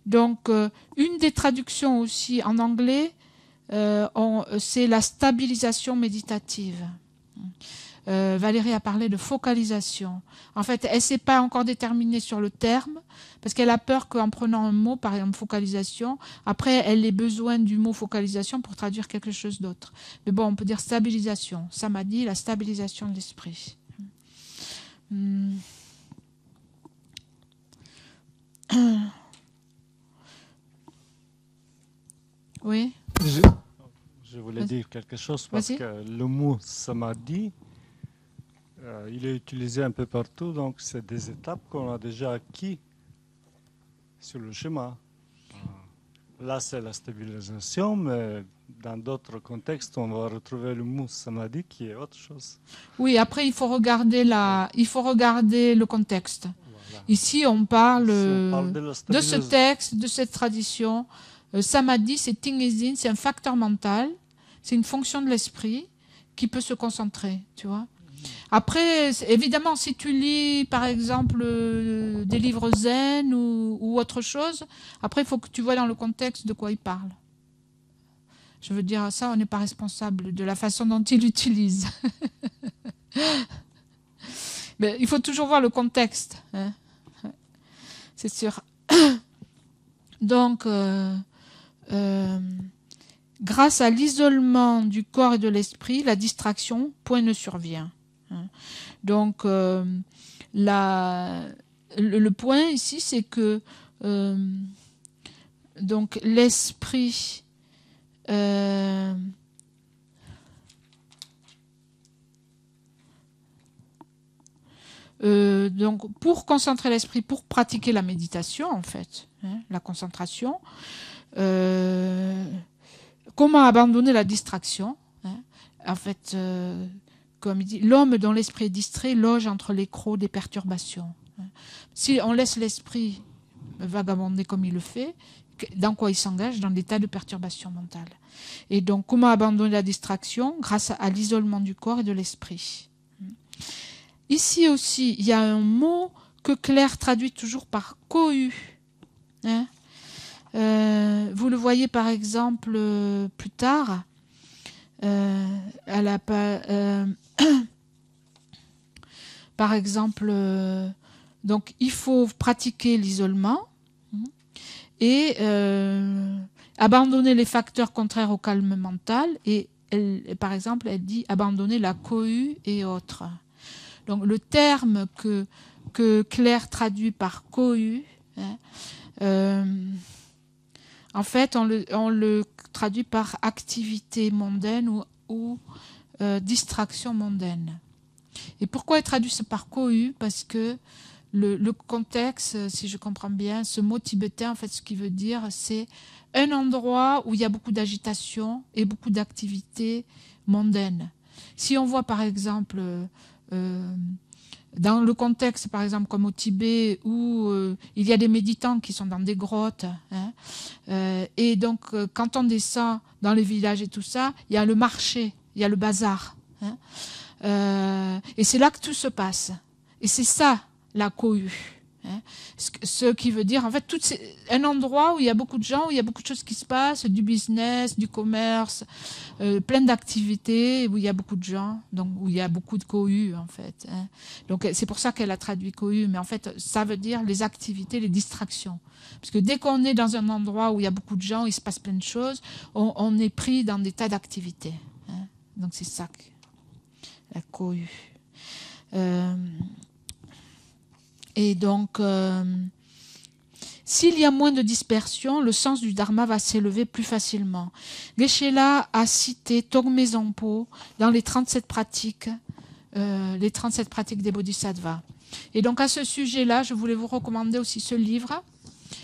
Donc, une des traductions aussi en anglais, c'est la stabilisation méditative. Valérie a parlé de focalisation. En fait, elle ne s'est pas encore déterminée sur le terme, parce qu'elle a peur qu'en prenant un mot, par exemple focalisation, après elle ait besoin du mot focalisation pour traduire quelque chose d'autre. Mais bon, on peut dire stabilisation. Ça m'a dit la stabilisation de l'esprit. Oui. Je voulais dire quelque chose parce que le mot samadhi, il est utilisé un peu partout, donc c'est des étapes qu'on a déjà acquis sur le chemin. Là, c'est la stabilisation, mais dans d'autres contextes, on va retrouver le mot samadhi qui est autre chose. Oui, après, il faut regarder le contexte. Voilà. Ici, on parle de ce texte, de cette tradition. Samadhi, c'est tingezin, c'est un facteur mental, c'est une fonction de l'esprit qui peut se concentrer, tu vois. Après, évidemment, si tu lis, par exemple, des livres zen ou autre chose, après, il faut que tu vois dans le contexte de quoi il parle. Je veux dire, ça, on n'est pas responsable de la façon dont il l'utilise. Mais il faut toujours voir le contexte. Hein. C'est sûr. Donc, grâce à l'isolement du corps et de l'esprit, la distraction, point ne survient. Donc, le point ici, c'est que donc l'esprit donc pour concentrer l'esprit, pour pratiquer la méditation en fait, hein, la concentration, comment abandonner la distraction, hein, en fait comme il dit, l'homme dont l'esprit est distrait loge entre les crocs des perturbations. Si on laisse l'esprit vagabonder comme il le fait, dans quoi il s'engage? Dans des tas de perturbations mentales. Et donc, comment abandonner la distraction? Grâce à l'isolement du corps et de l'esprit. Ici aussi, il y a un mot que Claire traduit toujours par cohu. hein. Vous le voyez par exemple plus tard, par exemple, donc il faut pratiquer l'isolement et abandonner les facteurs contraires au calme mental. Et par exemple, elle dit abandonner la cohue et autres. Donc le terme que Claire traduit par cohue, hein, en fait, on le traduit par activité mondaine ou distraction mondaine. Et pourquoi elle traduit ça par cohue? Parce que le contexte, si je comprends bien, ce mot tibétain, en fait, ce qu'il veut dire, c'est un endroit où il y a beaucoup d'agitation et beaucoup d'activités mondaines. Si on voit, par exemple, dans le contexte, par exemple, comme au Tibet, où il y a des méditants qui sont dans des grottes, hein, et donc, quand on descend dans les villages et tout ça, il y a le marché, il y a le bazar. Hein, et c'est là que tout se passe. Et c'est ça, la cohue. Hein, ce qui veut dire, en fait, un endroit où il y a beaucoup de gens, où il y a beaucoup de choses qui se passent, du business, du commerce, plein d'activités, où il y a beaucoup de gens, donc où il y a beaucoup de cohue, en fait. Hein. Donc c'est pour ça qu'elle a traduit cohue, mais en fait, ça veut dire les activités, les distractions. Parce que dès qu'on est dans un endroit où il y a beaucoup de gens, où il se passe plein de choses, on est pris dans des tas d'activités. Hein. Donc c'est ça, la cohue. Et donc, s'il y a moins de dispersion, le sens du dharma va s'élever plus facilement. Geshe-la a cité Togme Zampo dans les 37 pratiques des bodhisattvas. Et donc à ce sujet-là, je voulais vous recommander aussi ce livre.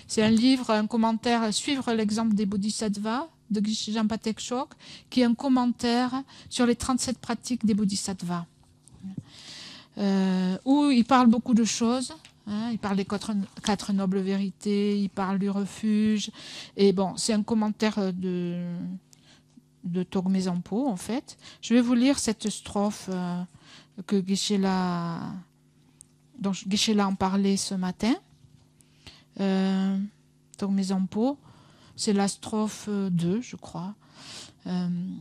C'est un livre, un commentaire, Suivre l'exemple des bodhisattvas, de Geshe Jampate Chok, qui est un commentaire sur les 37 pratiques des bodhisattvas. Où il parle beaucoup de choses. Hein, il parle des quatre nobles vérités, il parle du refuge. Et bon, c'est un commentaire de Togme Zampo, en fait. Je vais vous lire cette strophe que dont Geshe-la en parlait ce matin. Togme Zampo, c'est la strophe 2, je crois.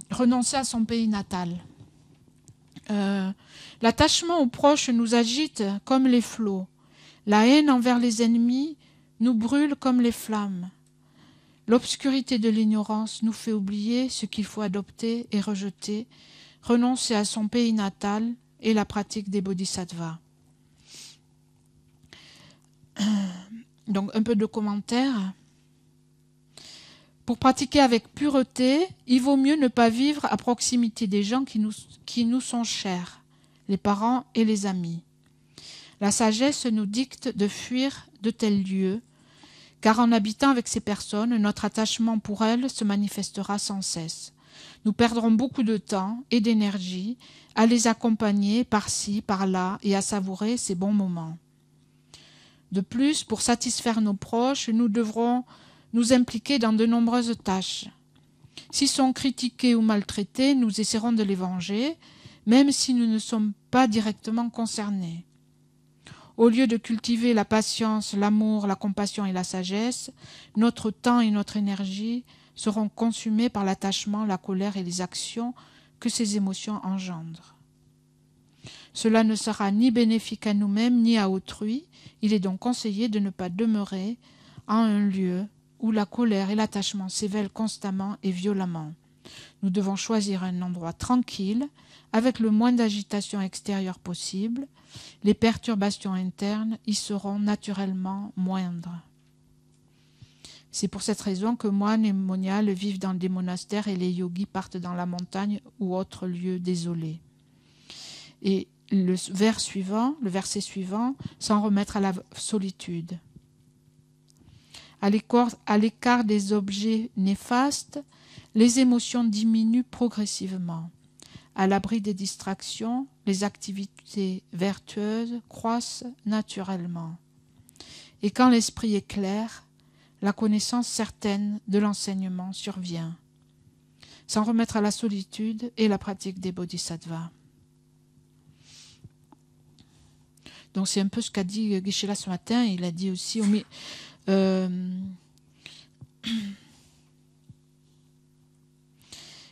Renoncer à son pays natal. L'attachement aux proches nous agite comme les flots. La haine envers les ennemis nous brûle comme les flammes. L'obscurité de l'ignorance nous fait oublier ce qu'il faut adopter et rejeter, renoncer à son pays natal et la pratique des bodhisattvas. Donc un peu de commentaires. Pour pratiquer avec pureté, il vaut mieux ne pas vivre à proximité des gens qui nous sont chers, les parents et les amis. La sagesse nous dicte de fuir de tels lieux, car en habitant avec ces personnes, notre attachement pour elles se manifestera sans cesse. Nous perdrons beaucoup de temps et d'énergie à les accompagner par-ci, par-là et à savourer ces bons moments. De plus, pour satisfaire nos proches, nous devrons nous impliquer dans de nombreuses tâches. S'ils sont critiqués ou maltraités, nous essaierons de les venger, même si nous ne sommes pas directement concernés. Au lieu de cultiver la patience, l'amour, la compassion et la sagesse, notre temps et notre énergie seront consumés par l'attachement, la colère et les actions que ces émotions engendrent. Cela ne sera ni bénéfique à nous-mêmes ni à autrui. Il est donc conseillé de ne pas demeurer en un lieu où la colère et l'attachement s'éveillent constamment et violemment. Nous devons choisir un endroit tranquille, avec le moins d'agitation extérieure possible. Les perturbations internes y seront naturellement moindres. C'est pour cette raison que moines et moniales vivent dans des monastères et les yogis partent dans la montagne ou autres lieux désolés. Et le verset suivant, s'en remettre à la solitude. À l'écart des objets néfastes, les émotions diminuent progressivement. À l'abri des distractions, les activités vertueuses croissent naturellement. Et quand l'esprit est clair, la connaissance certaine de l'enseignement survient. S'en remettre à la solitude et la pratique des bodhisattvas. Donc c'est un peu ce qu'a dit Geshe-la ce matin. Il a dit aussi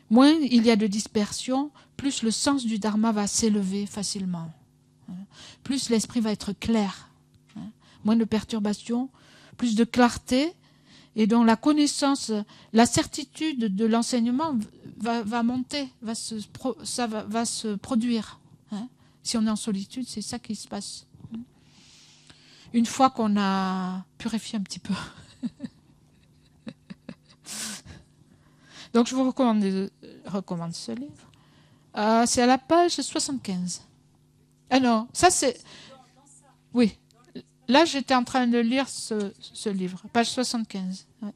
moins il y a de dispersion, plus le sens du dharma va s'élever facilement. Plus l'esprit va être clair. Moins de perturbations, plus de clarté, et donc la connaissance, la certitude de l'enseignement va monter, va se produire. Si on est en solitude, c'est ça qui se passe. Une fois qu'on a purifié un petit peu. Donc je vous recommande ce livre. C'est à la page 75. Ah non, ça c'est... Oui, là j'étais en train de lire ce livre, page 75. Ouais.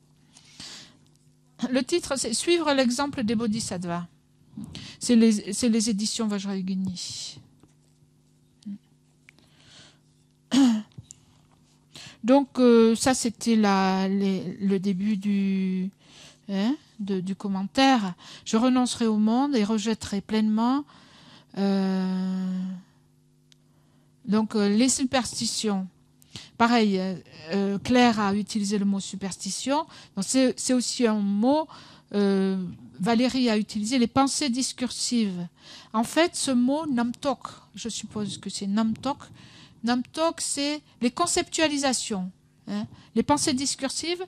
Le titre c'est « Suivre l'exemple des bodhisattvas ». C'est les éditions Vajrayogini. Donc ça c'était le début du commentaire. Je renoncerai au monde et rejetterai pleinement les superstitions. Pareil, Claire a utilisé le mot superstition. C'est aussi un mot. Valérie a utilisé les pensées discursives. En fait, ce mot namtok, je suppose que c'est namtok. Namtok, c'est les conceptualisations. Les pensées discursives.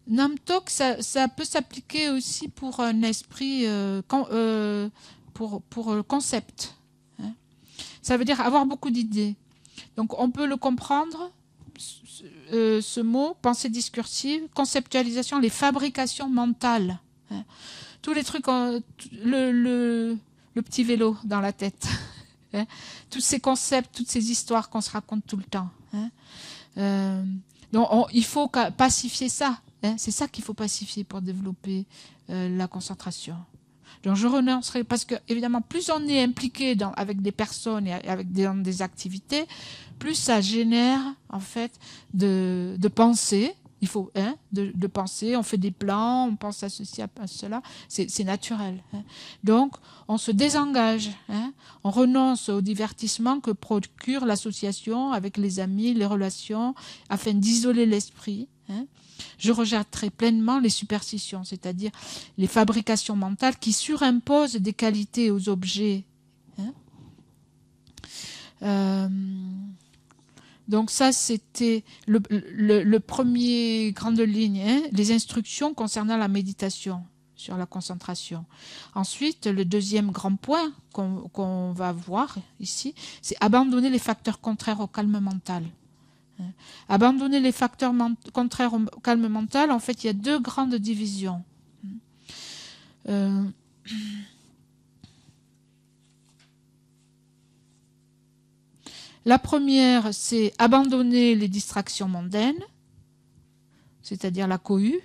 Namtok, ça peut s'appliquer aussi pour un esprit, pour le concept. Ça veut dire avoir beaucoup d'idées. Donc on peut le comprendre, ce mot, pensée discursive, conceptualisation, les fabrications mentales. Tous les trucs, le petit vélo dans la tête. Tous ces concepts, toutes ces histoires qu'on se raconte tout le temps. Donc il faut pacifier ça. C'est ça qu'il faut pacifier pour développer la concentration. Donc je renoncerai parce que évidemment plus on est impliqué avec des personnes et avec des activités, plus ça génère en fait de pensée. Il faut de penser, on fait des plans, on pense à ceci, à cela, c'est naturel. Donc on se désengage, on renonce au divertissement que procure l'association avec les amis, les relations, afin d'isoler l'esprit. Je rejetterai pleinement les superstitions, c'est-à-dire les fabrications mentales qui surimposent des qualités aux objets. Donc ça, c'était le premier grande ligne, les instructions concernant la méditation sur la concentration. Ensuite, le deuxième grand point qu'on va voir ici, c'est abandonner les facteurs contraires au calme mental. Abandonner les facteurs contraires au calme mental, en fait, il y a deux grandes divisions. La première, c'est abandonner les distractions mondaines, c'est-à-dire la cohue.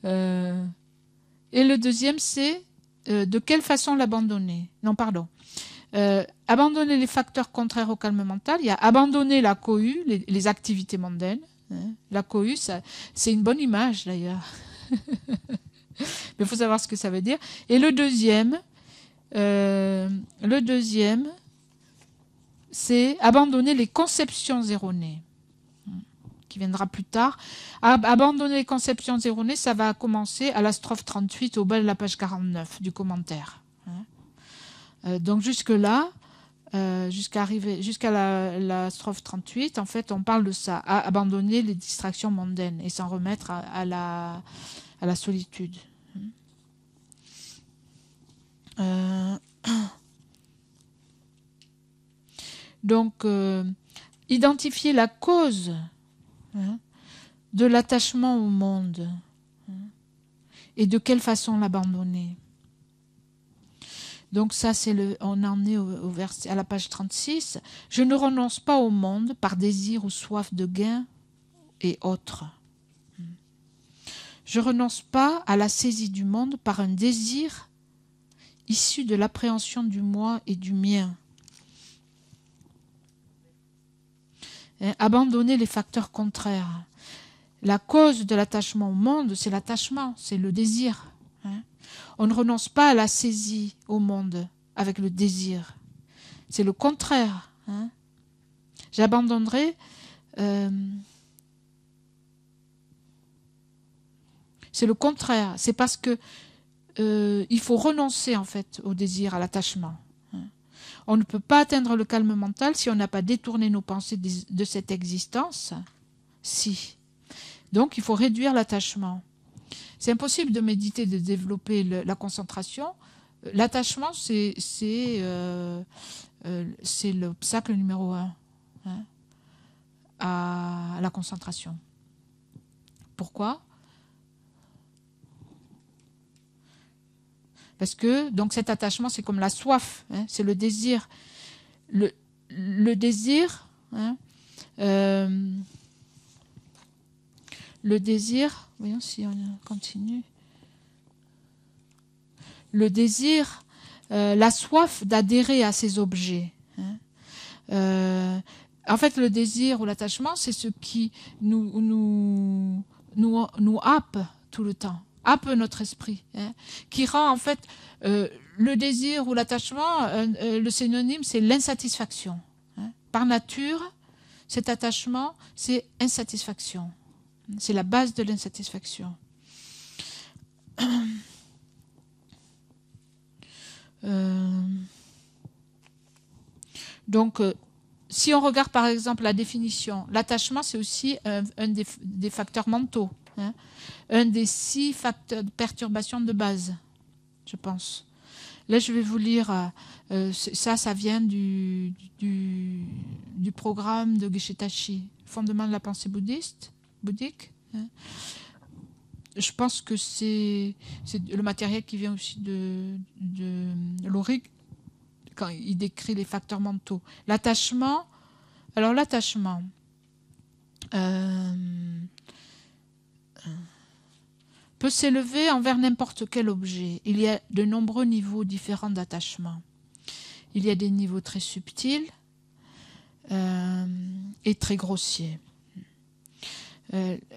Et le deuxième, c'est de quelle façon l'abandonner. Non, pardon. Abandonner les facteurs contraires au calme mental, il y a abandonner la cohue, les activités mondaines. La cohue, c'est une bonne image d'ailleurs. Mais il faut savoir ce que ça veut dire. Et le deuxième, c'est abandonner les conceptions erronées, qui viendra plus tard. Abandonner les conceptions erronées, ça va commencer à la strophe 38, au bas de la page 49 du commentaire. Donc jusque-là, jusqu'à la strophe 38, en fait, on parle de ça, abandonner les distractions mondaines et s'en remettre à la solitude. Donc, identifier la cause de l'attachement au monde et de quelle façon l'abandonner. Donc ça, on en est au verset, à la page 36. « Je ne renonce pas au monde par désir ou soif de gain et autres. Je ne renonce pas à la saisie du monde par un désir issu de l'appréhension du moi et du mien. » Abandonner les facteurs contraires. La cause de l'attachement au monde, c'est l'attachement, c'est le désir. On ne renonce pas à la saisie au monde avec le désir. C'est le contraire. J'abandonnerai c'est le contraire. C'est parce que il faut renoncer en fait au désir, à l'attachement. On ne peut pas atteindre le calme mental si on n'a pas détourné nos pensées de cette existence. Si. Donc il faut réduire l'attachement. C'est impossible de méditer, de développer la concentration. L'attachement, c'est l'obstacle numéro 1 à la concentration. Pourquoi ? Parce que donc cet attachement, c'est comme la soif, c'est le désir. Le désir, le désir, voyons si on continue. Le désir, la soif d'adhérer à ces objets. En fait, le désir ou l'attachement, c'est ce qui nous happe tout le temps, happe notre esprit, qui rend en fait le désir ou l'attachement, le synonyme, c'est l'insatisfaction. Par nature, cet attachement, c'est insatisfaction. C'est la base de l'insatisfaction. Donc, si on regarde par exemple la définition, l'attachement, c'est aussi un des facteurs mentaux, un des 6 facteurs de perturbation de base, je pense. Là, je vais vous lire, ça vient du programme de Geshe Tashi, Fondement de la pensée bouddhique. Je pense que c'est le matériel qui vient aussi de Lorig, quand il décrit les facteurs mentaux. L'attachement, alors l'attachement, peut s'élever envers n'importe quel objet. Il y a de nombreux niveaux différents d'attachement. Il y a des niveaux très subtils et très grossiers.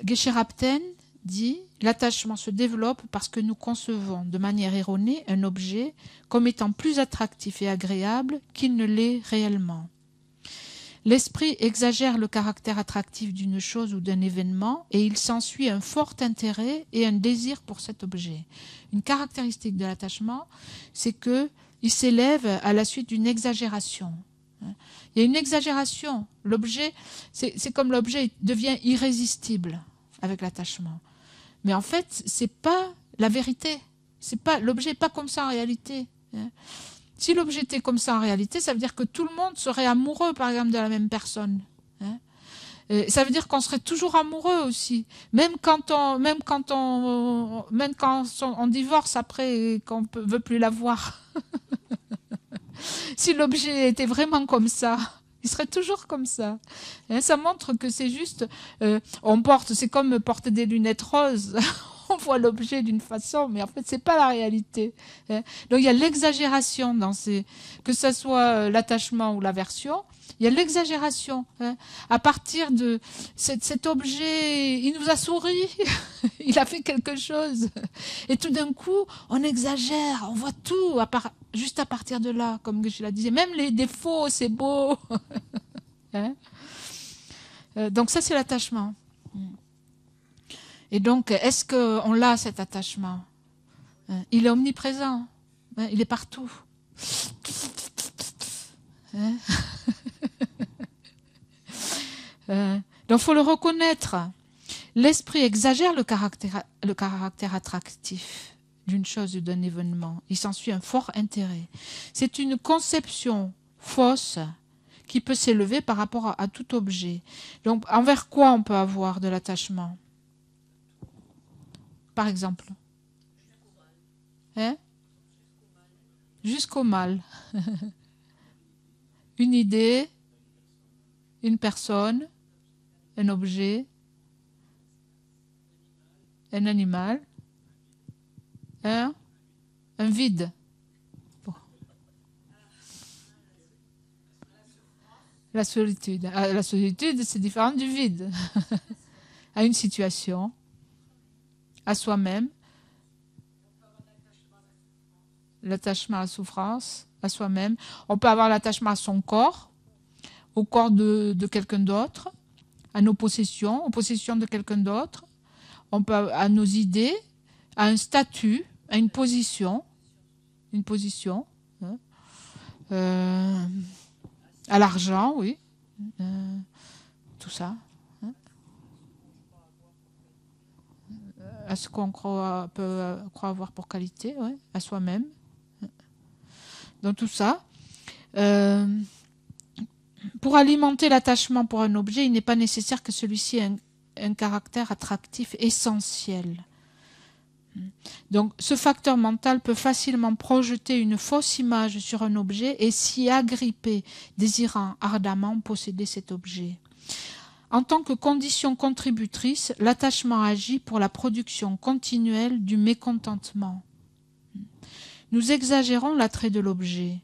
Geshe Rabten dit « L'attachement se développe parce que nous concevons de manière erronée un objet comme étant plus attractif et agréable qu'il ne l'est réellement. L'esprit exagère le caractère attractif d'une chose ou d'un événement et il s'ensuit un fort intérêt et un désir pour cet objet. Une caractéristique de l'attachement, c'est qu'il s'élève à la suite d'une exagération. Il y a une exagération. L'objet, c'est comme l'objet devient irrésistible avec l'attachement. Mais en fait, c'est pas la vérité. L'objet n'est pas comme ça en réalité. Si l'objet était comme ça en réalité, ça veut dire que tout le monde serait amoureux, par exemple, de la même personne. Ça veut dire qu'on serait toujours amoureux aussi. Même quand on divorce après et qu'on ne veut plus la voir. Si l'objet était vraiment comme ça, il serait toujours comme ça. Ça montre que c'est juste... c'est comme porter des lunettes roses. On voit l'objet d'une façon, mais en fait, c'est pas la réalité. Donc, il y a l'exagération dans que ce soit l'attachement ou l'aversion. Il y a l'exagération. À partir de cet objet, il nous a souri, il a fait quelque chose. Et tout d'un coup, on exagère, on voit tout juste à partir de là, comme je la disais. Même les défauts, c'est beau. Donc ça, c'est l'attachement. Et donc, est-ce qu'on l'a, cet attachement ? Il est omniprésent. Il est partout. Donc, il faut le reconnaître. L'esprit exagère le caractère attractif d'une chose ou d'un événement. Il s'ensuit un fort intérêt. C'est une conception fausse qui peut s'élever par rapport à tout objet. Donc, envers quoi on peut avoir de l'attachement ? Par exemple. Jusqu'au mal. Une idée, une personne, un objet, un animal, un vide. Bon. La solitude. La solitude, c'est différent du vide. À une situation, à soi-même, l'attachement à la souffrance, à soi-même. On peut avoir l'attachement à son corps, au corps de quelqu'un d'autre, à nos possessions, aux possessions de quelqu'un d'autre, à nos idées, à un statut, à une position, hein, à l'argent, oui, tout ça, hein, à ce qu'on peut croire avoir pour qualité, ouais, à soi-même. Donc tout ça. Pour alimenter l'attachement pour un objet, il n'est pas nécessaire que celui-ci ait un caractère attractif essentiel. Donc, ce facteur mental peut facilement projeter une fausse image sur un objet et s'y agripper, désirant ardemment posséder cet objet. En tant que condition contributrice, l'attachement agit pour la production continuelle du mécontentement. Nous exagérons l'attrait de l'objet.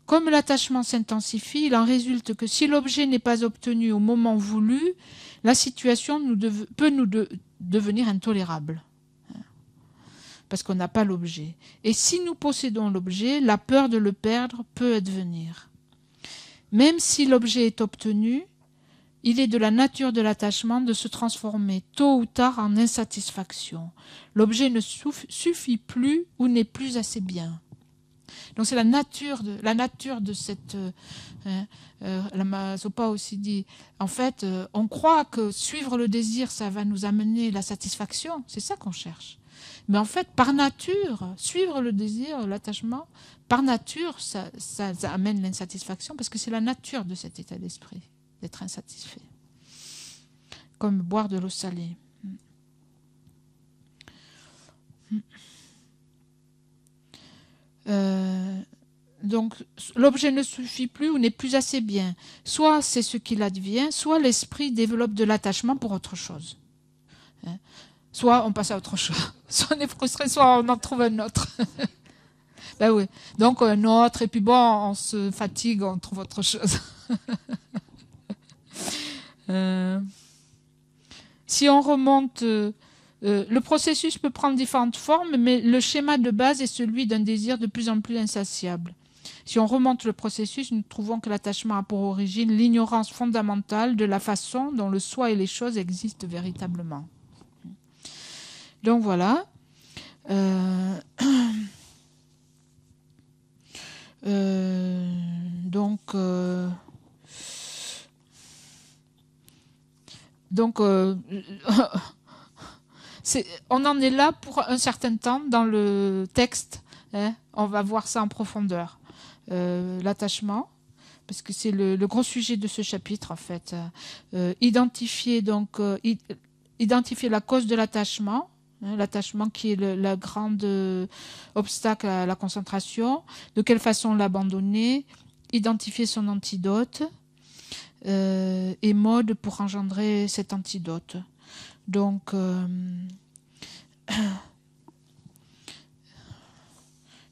Comme l'attachement s'intensifie, il en résulte que si l'objet n'est pas obtenu au moment voulu, la situation peut nous devenir intolérable, parce qu'on n'a pas l'objet. Et si nous possédons l'objet, la peur de le perdre peut advenir. Même si l'objet est obtenu, il est de la nature de l'attachement de se transformer tôt ou tard en insatisfaction. L'objet ne suffit plus ou n'est plus assez bien. Donc c'est la nature de cette... la Mazopa aussi dit, en fait, on croit que suivre le désir, ça va nous amener la satisfaction. C'est ça qu'on cherche. Mais en fait, par nature, suivre le désir, l'attachement, par nature, ça amène l'insatisfaction parce que c'est la nature de cet état d'esprit, d'être insatisfait. Comme boire de l'eau salée. Donc l'objet ne suffit plus ou n'est plus assez bien. Soit c'est ce qu'il advient, soit l'esprit développe de l'attachement pour autre chose. Soit on passe à autre chose. Soit on est frustré, soit on en trouve un autre. Ben oui. Donc un autre, et puis bon, on se fatigue, on trouve autre chose. Si on remonte... le processus peut prendre différentes formes, mais le schéma de base est celui d'un désir de plus en plus insatiable. Si on remonte le processus, nous trouvons que l'attachement a pour origine l'ignorance fondamentale de la façon dont le soi et les choses existent véritablement. Donc voilà. On en est là pour un certain temps dans le texte. Hein, on va voir ça en profondeur. L'attachement, parce que c'est le gros sujet de ce chapitre en fait. Identifier la cause de l'attachement, hein, l'attachement qui est le grand obstacle à la concentration, de quelle façon l'abandonner, identifier son antidote et mode pour engendrer cet antidote. Donc,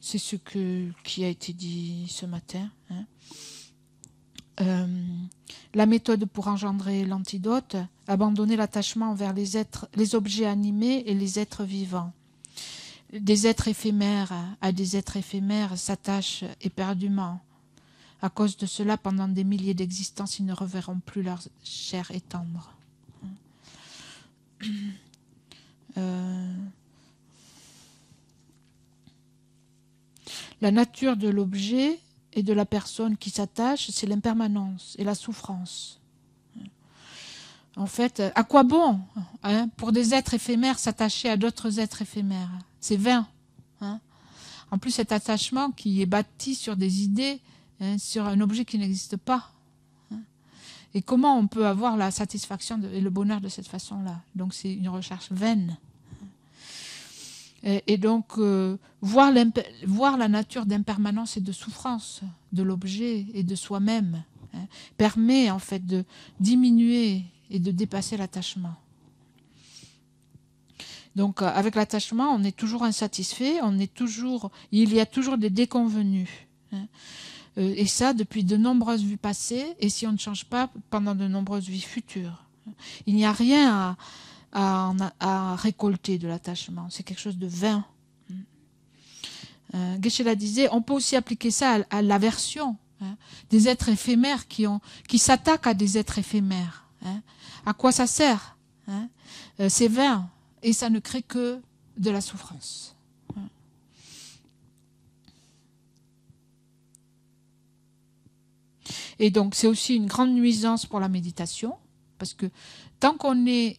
c'est ce qui a été dit ce matin. Hein. La méthode pour engendrer l'antidote, abandonner l'attachement envers les objets animés et les êtres vivants. Des êtres éphémères à des êtres éphémères s'attachent éperdument. À cause de cela, pendant des milliers d'existences, ils ne reverront plus leur chair étendre. La nature de l'objet et de la personne qui s'attache, c'est l'impermanence et la souffrance. En fait, à quoi bon, hein, pour des êtres éphémères s'attacher à d'autres êtres éphémères? C'est vain. Hein. En plus, cet attachement qui est bâti sur des idées, hein, sur un objet qui n'existe pas. Hein. Et comment on peut avoir la satisfaction et le bonheur de cette façon-là? Donc c'est une recherche vaine. Et donc, voir la nature d'impermanence et de souffrance de l'objet et de soi-même, hein, permet en fait de diminuer et de dépasser l'attachement. Donc, avec l'attachement, on est toujours insatisfait, il y a toujours des déconvenus. Hein, et ça, depuis de nombreuses vies passées, et si on ne change pas, pendant de nombreuses vies futures. Il n'y a rien à récolter de l'attachement. C'est quelque chose de vain. Geshe-la disait, on peut aussi appliquer ça à l'aversion. hein, des êtres éphémères qui s'attaquent à des êtres éphémères. Hein. À quoi ça sert, hein? C'est vain et ça ne crée que de la souffrance. Hein. Et donc c'est aussi une grande nuisance pour la méditation, parce que tant qu'on est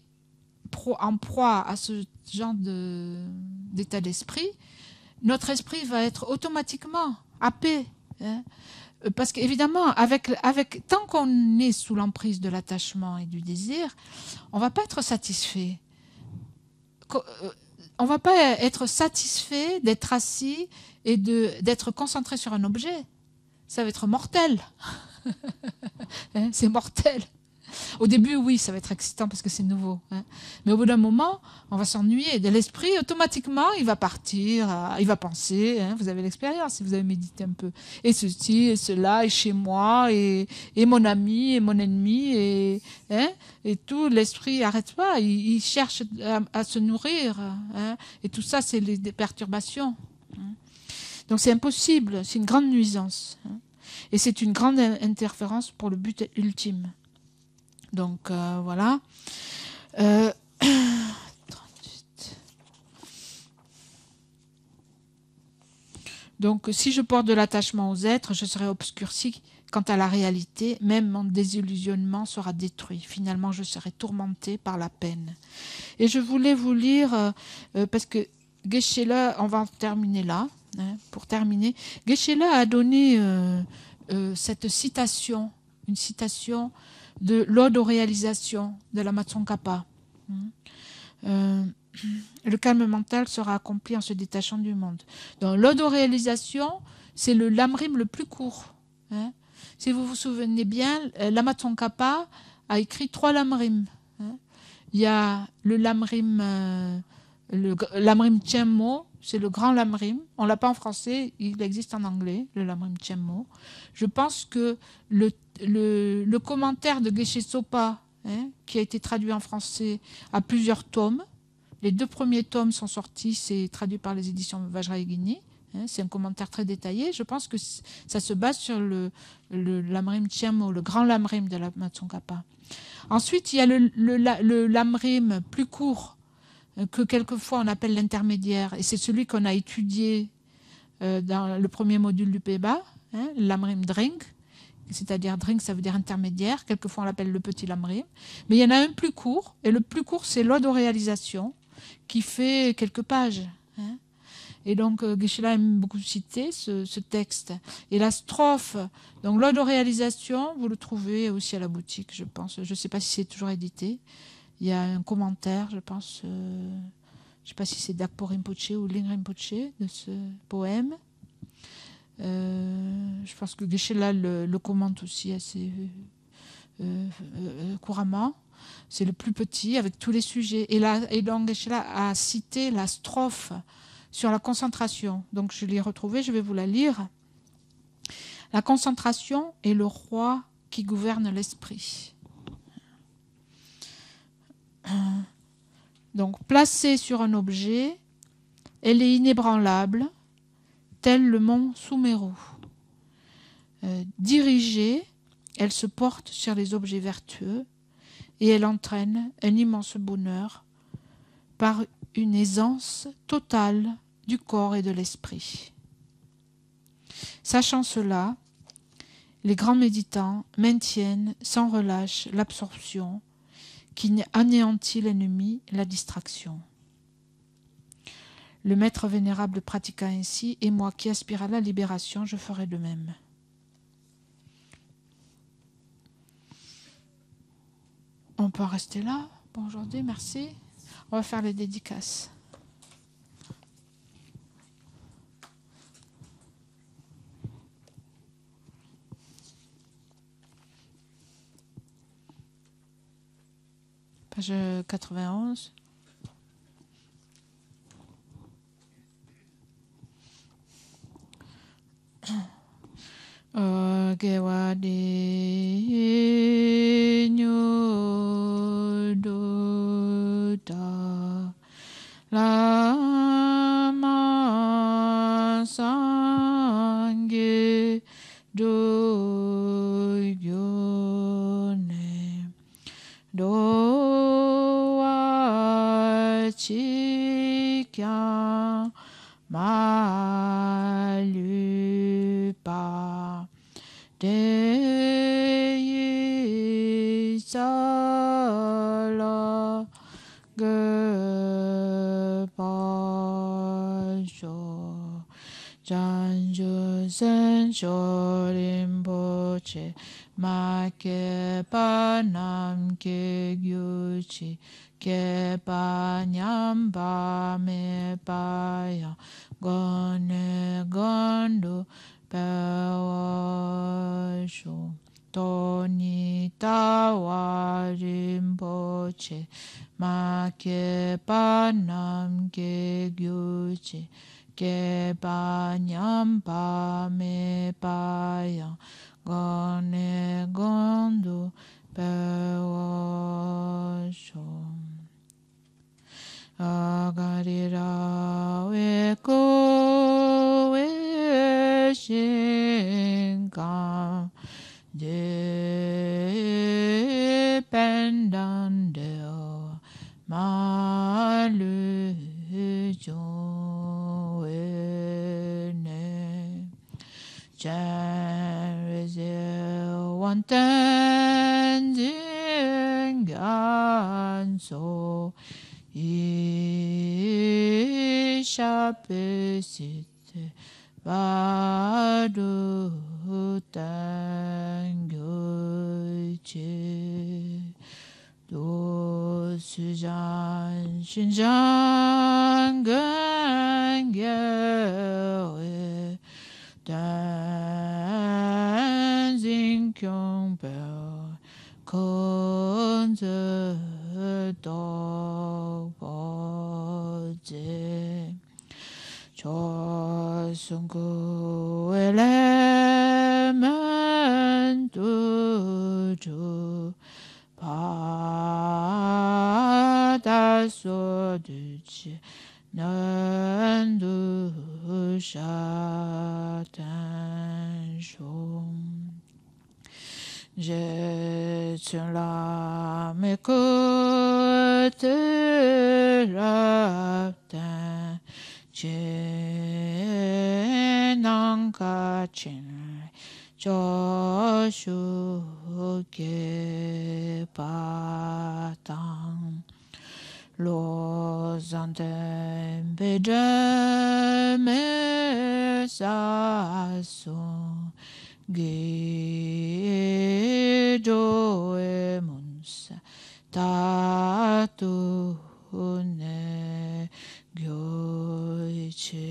en proie à ce genre d'état d'esprit, notre esprit va être automatiquement happé. Hein. Parce qu'évidemment, tant qu'on est sous l'emprise de l'attachement et du désir, on ne va pas être satisfait. On ne va pas être satisfait d'être assis et d'être concentré sur un objet. Ça va être mortel. Hein, c'est mortel. Au début, oui, ça va être excitant parce que c'est nouveau. Hein. Mais au bout d'un moment, on va s'ennuyer. De l'esprit, automatiquement, il va partir, il va penser. Hein. Vous avez l'expérience si vous avez médité un peu. Et ceci, et cela, et chez moi, et mon ami, et mon ennemi, hein, et tout. L'esprit n'arrête pas. Il cherche à se nourrir. Hein. Et tout ça, c'est des perturbations. Hein. Donc c'est impossible. C'est une grande nuisance. Hein. Et c'est une grande interférence pour le but ultime. Donc voilà. 38. Donc si je porte de l'attachement aux êtres, je serai obscurci quant à la réalité, même mon désillusionnement sera détruit. Finalement, je serai tourmenté par la peine. Et je voulais vous lire, parce que Geshe-la, on va en terminer là, hein, pour terminer. Geshe-la a donné cette citation, une citation de l'ode aux réalisations de la Matsongkhapa. Le calme mental sera accompli en se détachant du monde. Donc l'ode aux réalisations, c'est le lamrim le plus court. Hein. Si vous vous souvenez bien, la Matsongkhapa a écrit 3 lamrim. Hein. Il y a le lamrim Chenmo, c'est le grand lamrim. On ne l'a pas en français, il existe en anglais, le lamrim Chenmo. Je pense que le commentaire de Geshe Sopa, hein, qui a été traduit en français, a plusieurs tomes. Les 2 premiers tomes sont sortis, c'est traduit par les éditions Vajrayogini. Hein, c'est un commentaire très détaillé. Je pense que ça se base sur le lamrim Chenmo, le grand lamrim de la Matsongkhapa. Ensuite, il y a le lamrim plus court, que quelquefois on appelle l'intermédiaire, et c'est celui qu'on a étudié dans le premier module du Peba, hein, lamrim Dring, c'est-à-dire Dring, ça veut dire intermédiaire, quelquefois on l'appelle le petit lamrim, mais il y en a un plus court, et le plus court c'est l'ode aux réalisations, qui fait quelques pages. Hein. Et donc Geshe-la aime beaucoup citer ce texte. Et la strophe, donc l'ode aux réalisations, vous le trouvez aussi à la boutique, je pense, je ne sais pas si c'est toujours édité. Il y a un commentaire, je pense, je ne sais pas si c'est Dakpo Rinpoche ou Ling Rinpoche de ce poème. Je pense que Geshe-la le commente aussi assez couramment. C'est le plus petit avec tous les sujets. Et donc Geshe-la a cité la strophe sur la concentration. Donc je l'ai retrouvée, je vais vous la lire. La concentration est le roi qui gouverne l'esprit. Donc, placée sur un objet, elle est inébranlable, tel le mont Sumeru. Dirigée, elle se porte sur les objets vertueux et elle entraîne un immense bonheur par une aisance totale du corps et de l'esprit. Sachant cela, les grands méditants maintiennent sans relâche l'absorption qui anéantit l'ennemi, la distraction. Le maître vénérable pratiqua ainsi, et moi qui aspire à la libération, je ferai de même. On peut en rester là pour aujourd'hui, merci. On va faire les dédicaces. Page 91. Gewade nyodota lama sangye do lupa de sala ge pa sho janju sen shorim boche ma ke pa nam ke gyuchi ke pa nyam pa me pa ya gone gondo pa wa sho Toni tawa rinpoche ma ke pa nam ke gyuchi ke pa nyam pa me pa ya gone gondo pa wa sho agarira we ko we shinka dependandeo malu joene Jerizil wantending ganso isha pesite Badu tangoichi do sujan shinjan gangye dancing kyung bell konze do boje Chosungu elementu ju pada soduchi nandu shatan shum je la mekote raptan Chenangka chen Joshu ke patang Lo zanden bedeme saso Gejo emunsa Tatu ne Gyoichi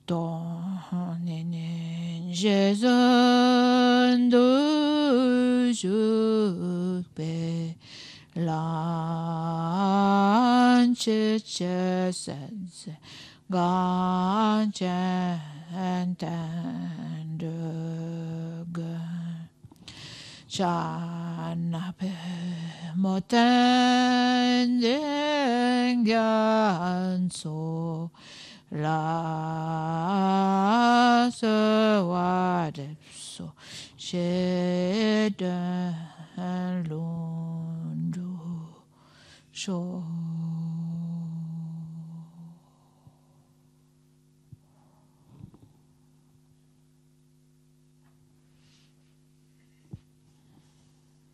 Doninen Jezon Dujukbe Lanche Chesense Ganchen Tandurgan Chanape Moten Ganso La Sawadepso Shedan Lundu Sho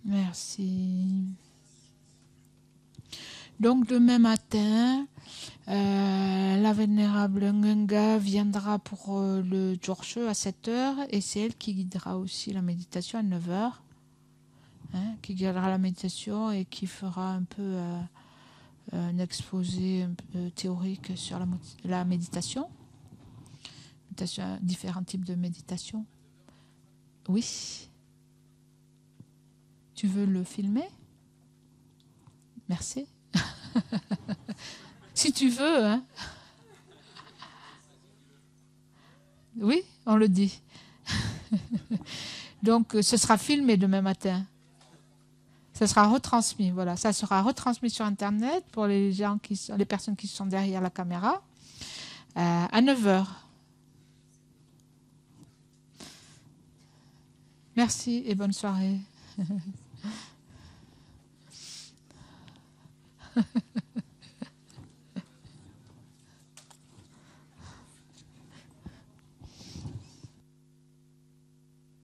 Merci. Donc demain matin, la vénérable Ngenga viendra pour le Jorshe à 7h et c'est elle qui guidera aussi la méditation à 9h, hein, qui guidera la méditation et qui fera un peu un exposé un peu théorique sur la méditation, différents types de méditation. Oui. Tu veux le filmer? Merci. Si tu veux, hein. Oui, on le dit. Donc, ce sera filmé demain matin. Ça sera retransmis, voilà. Ça sera retransmis sur Internet pour les personnes qui sont derrière la caméra à 9h. Merci et bonne soirée.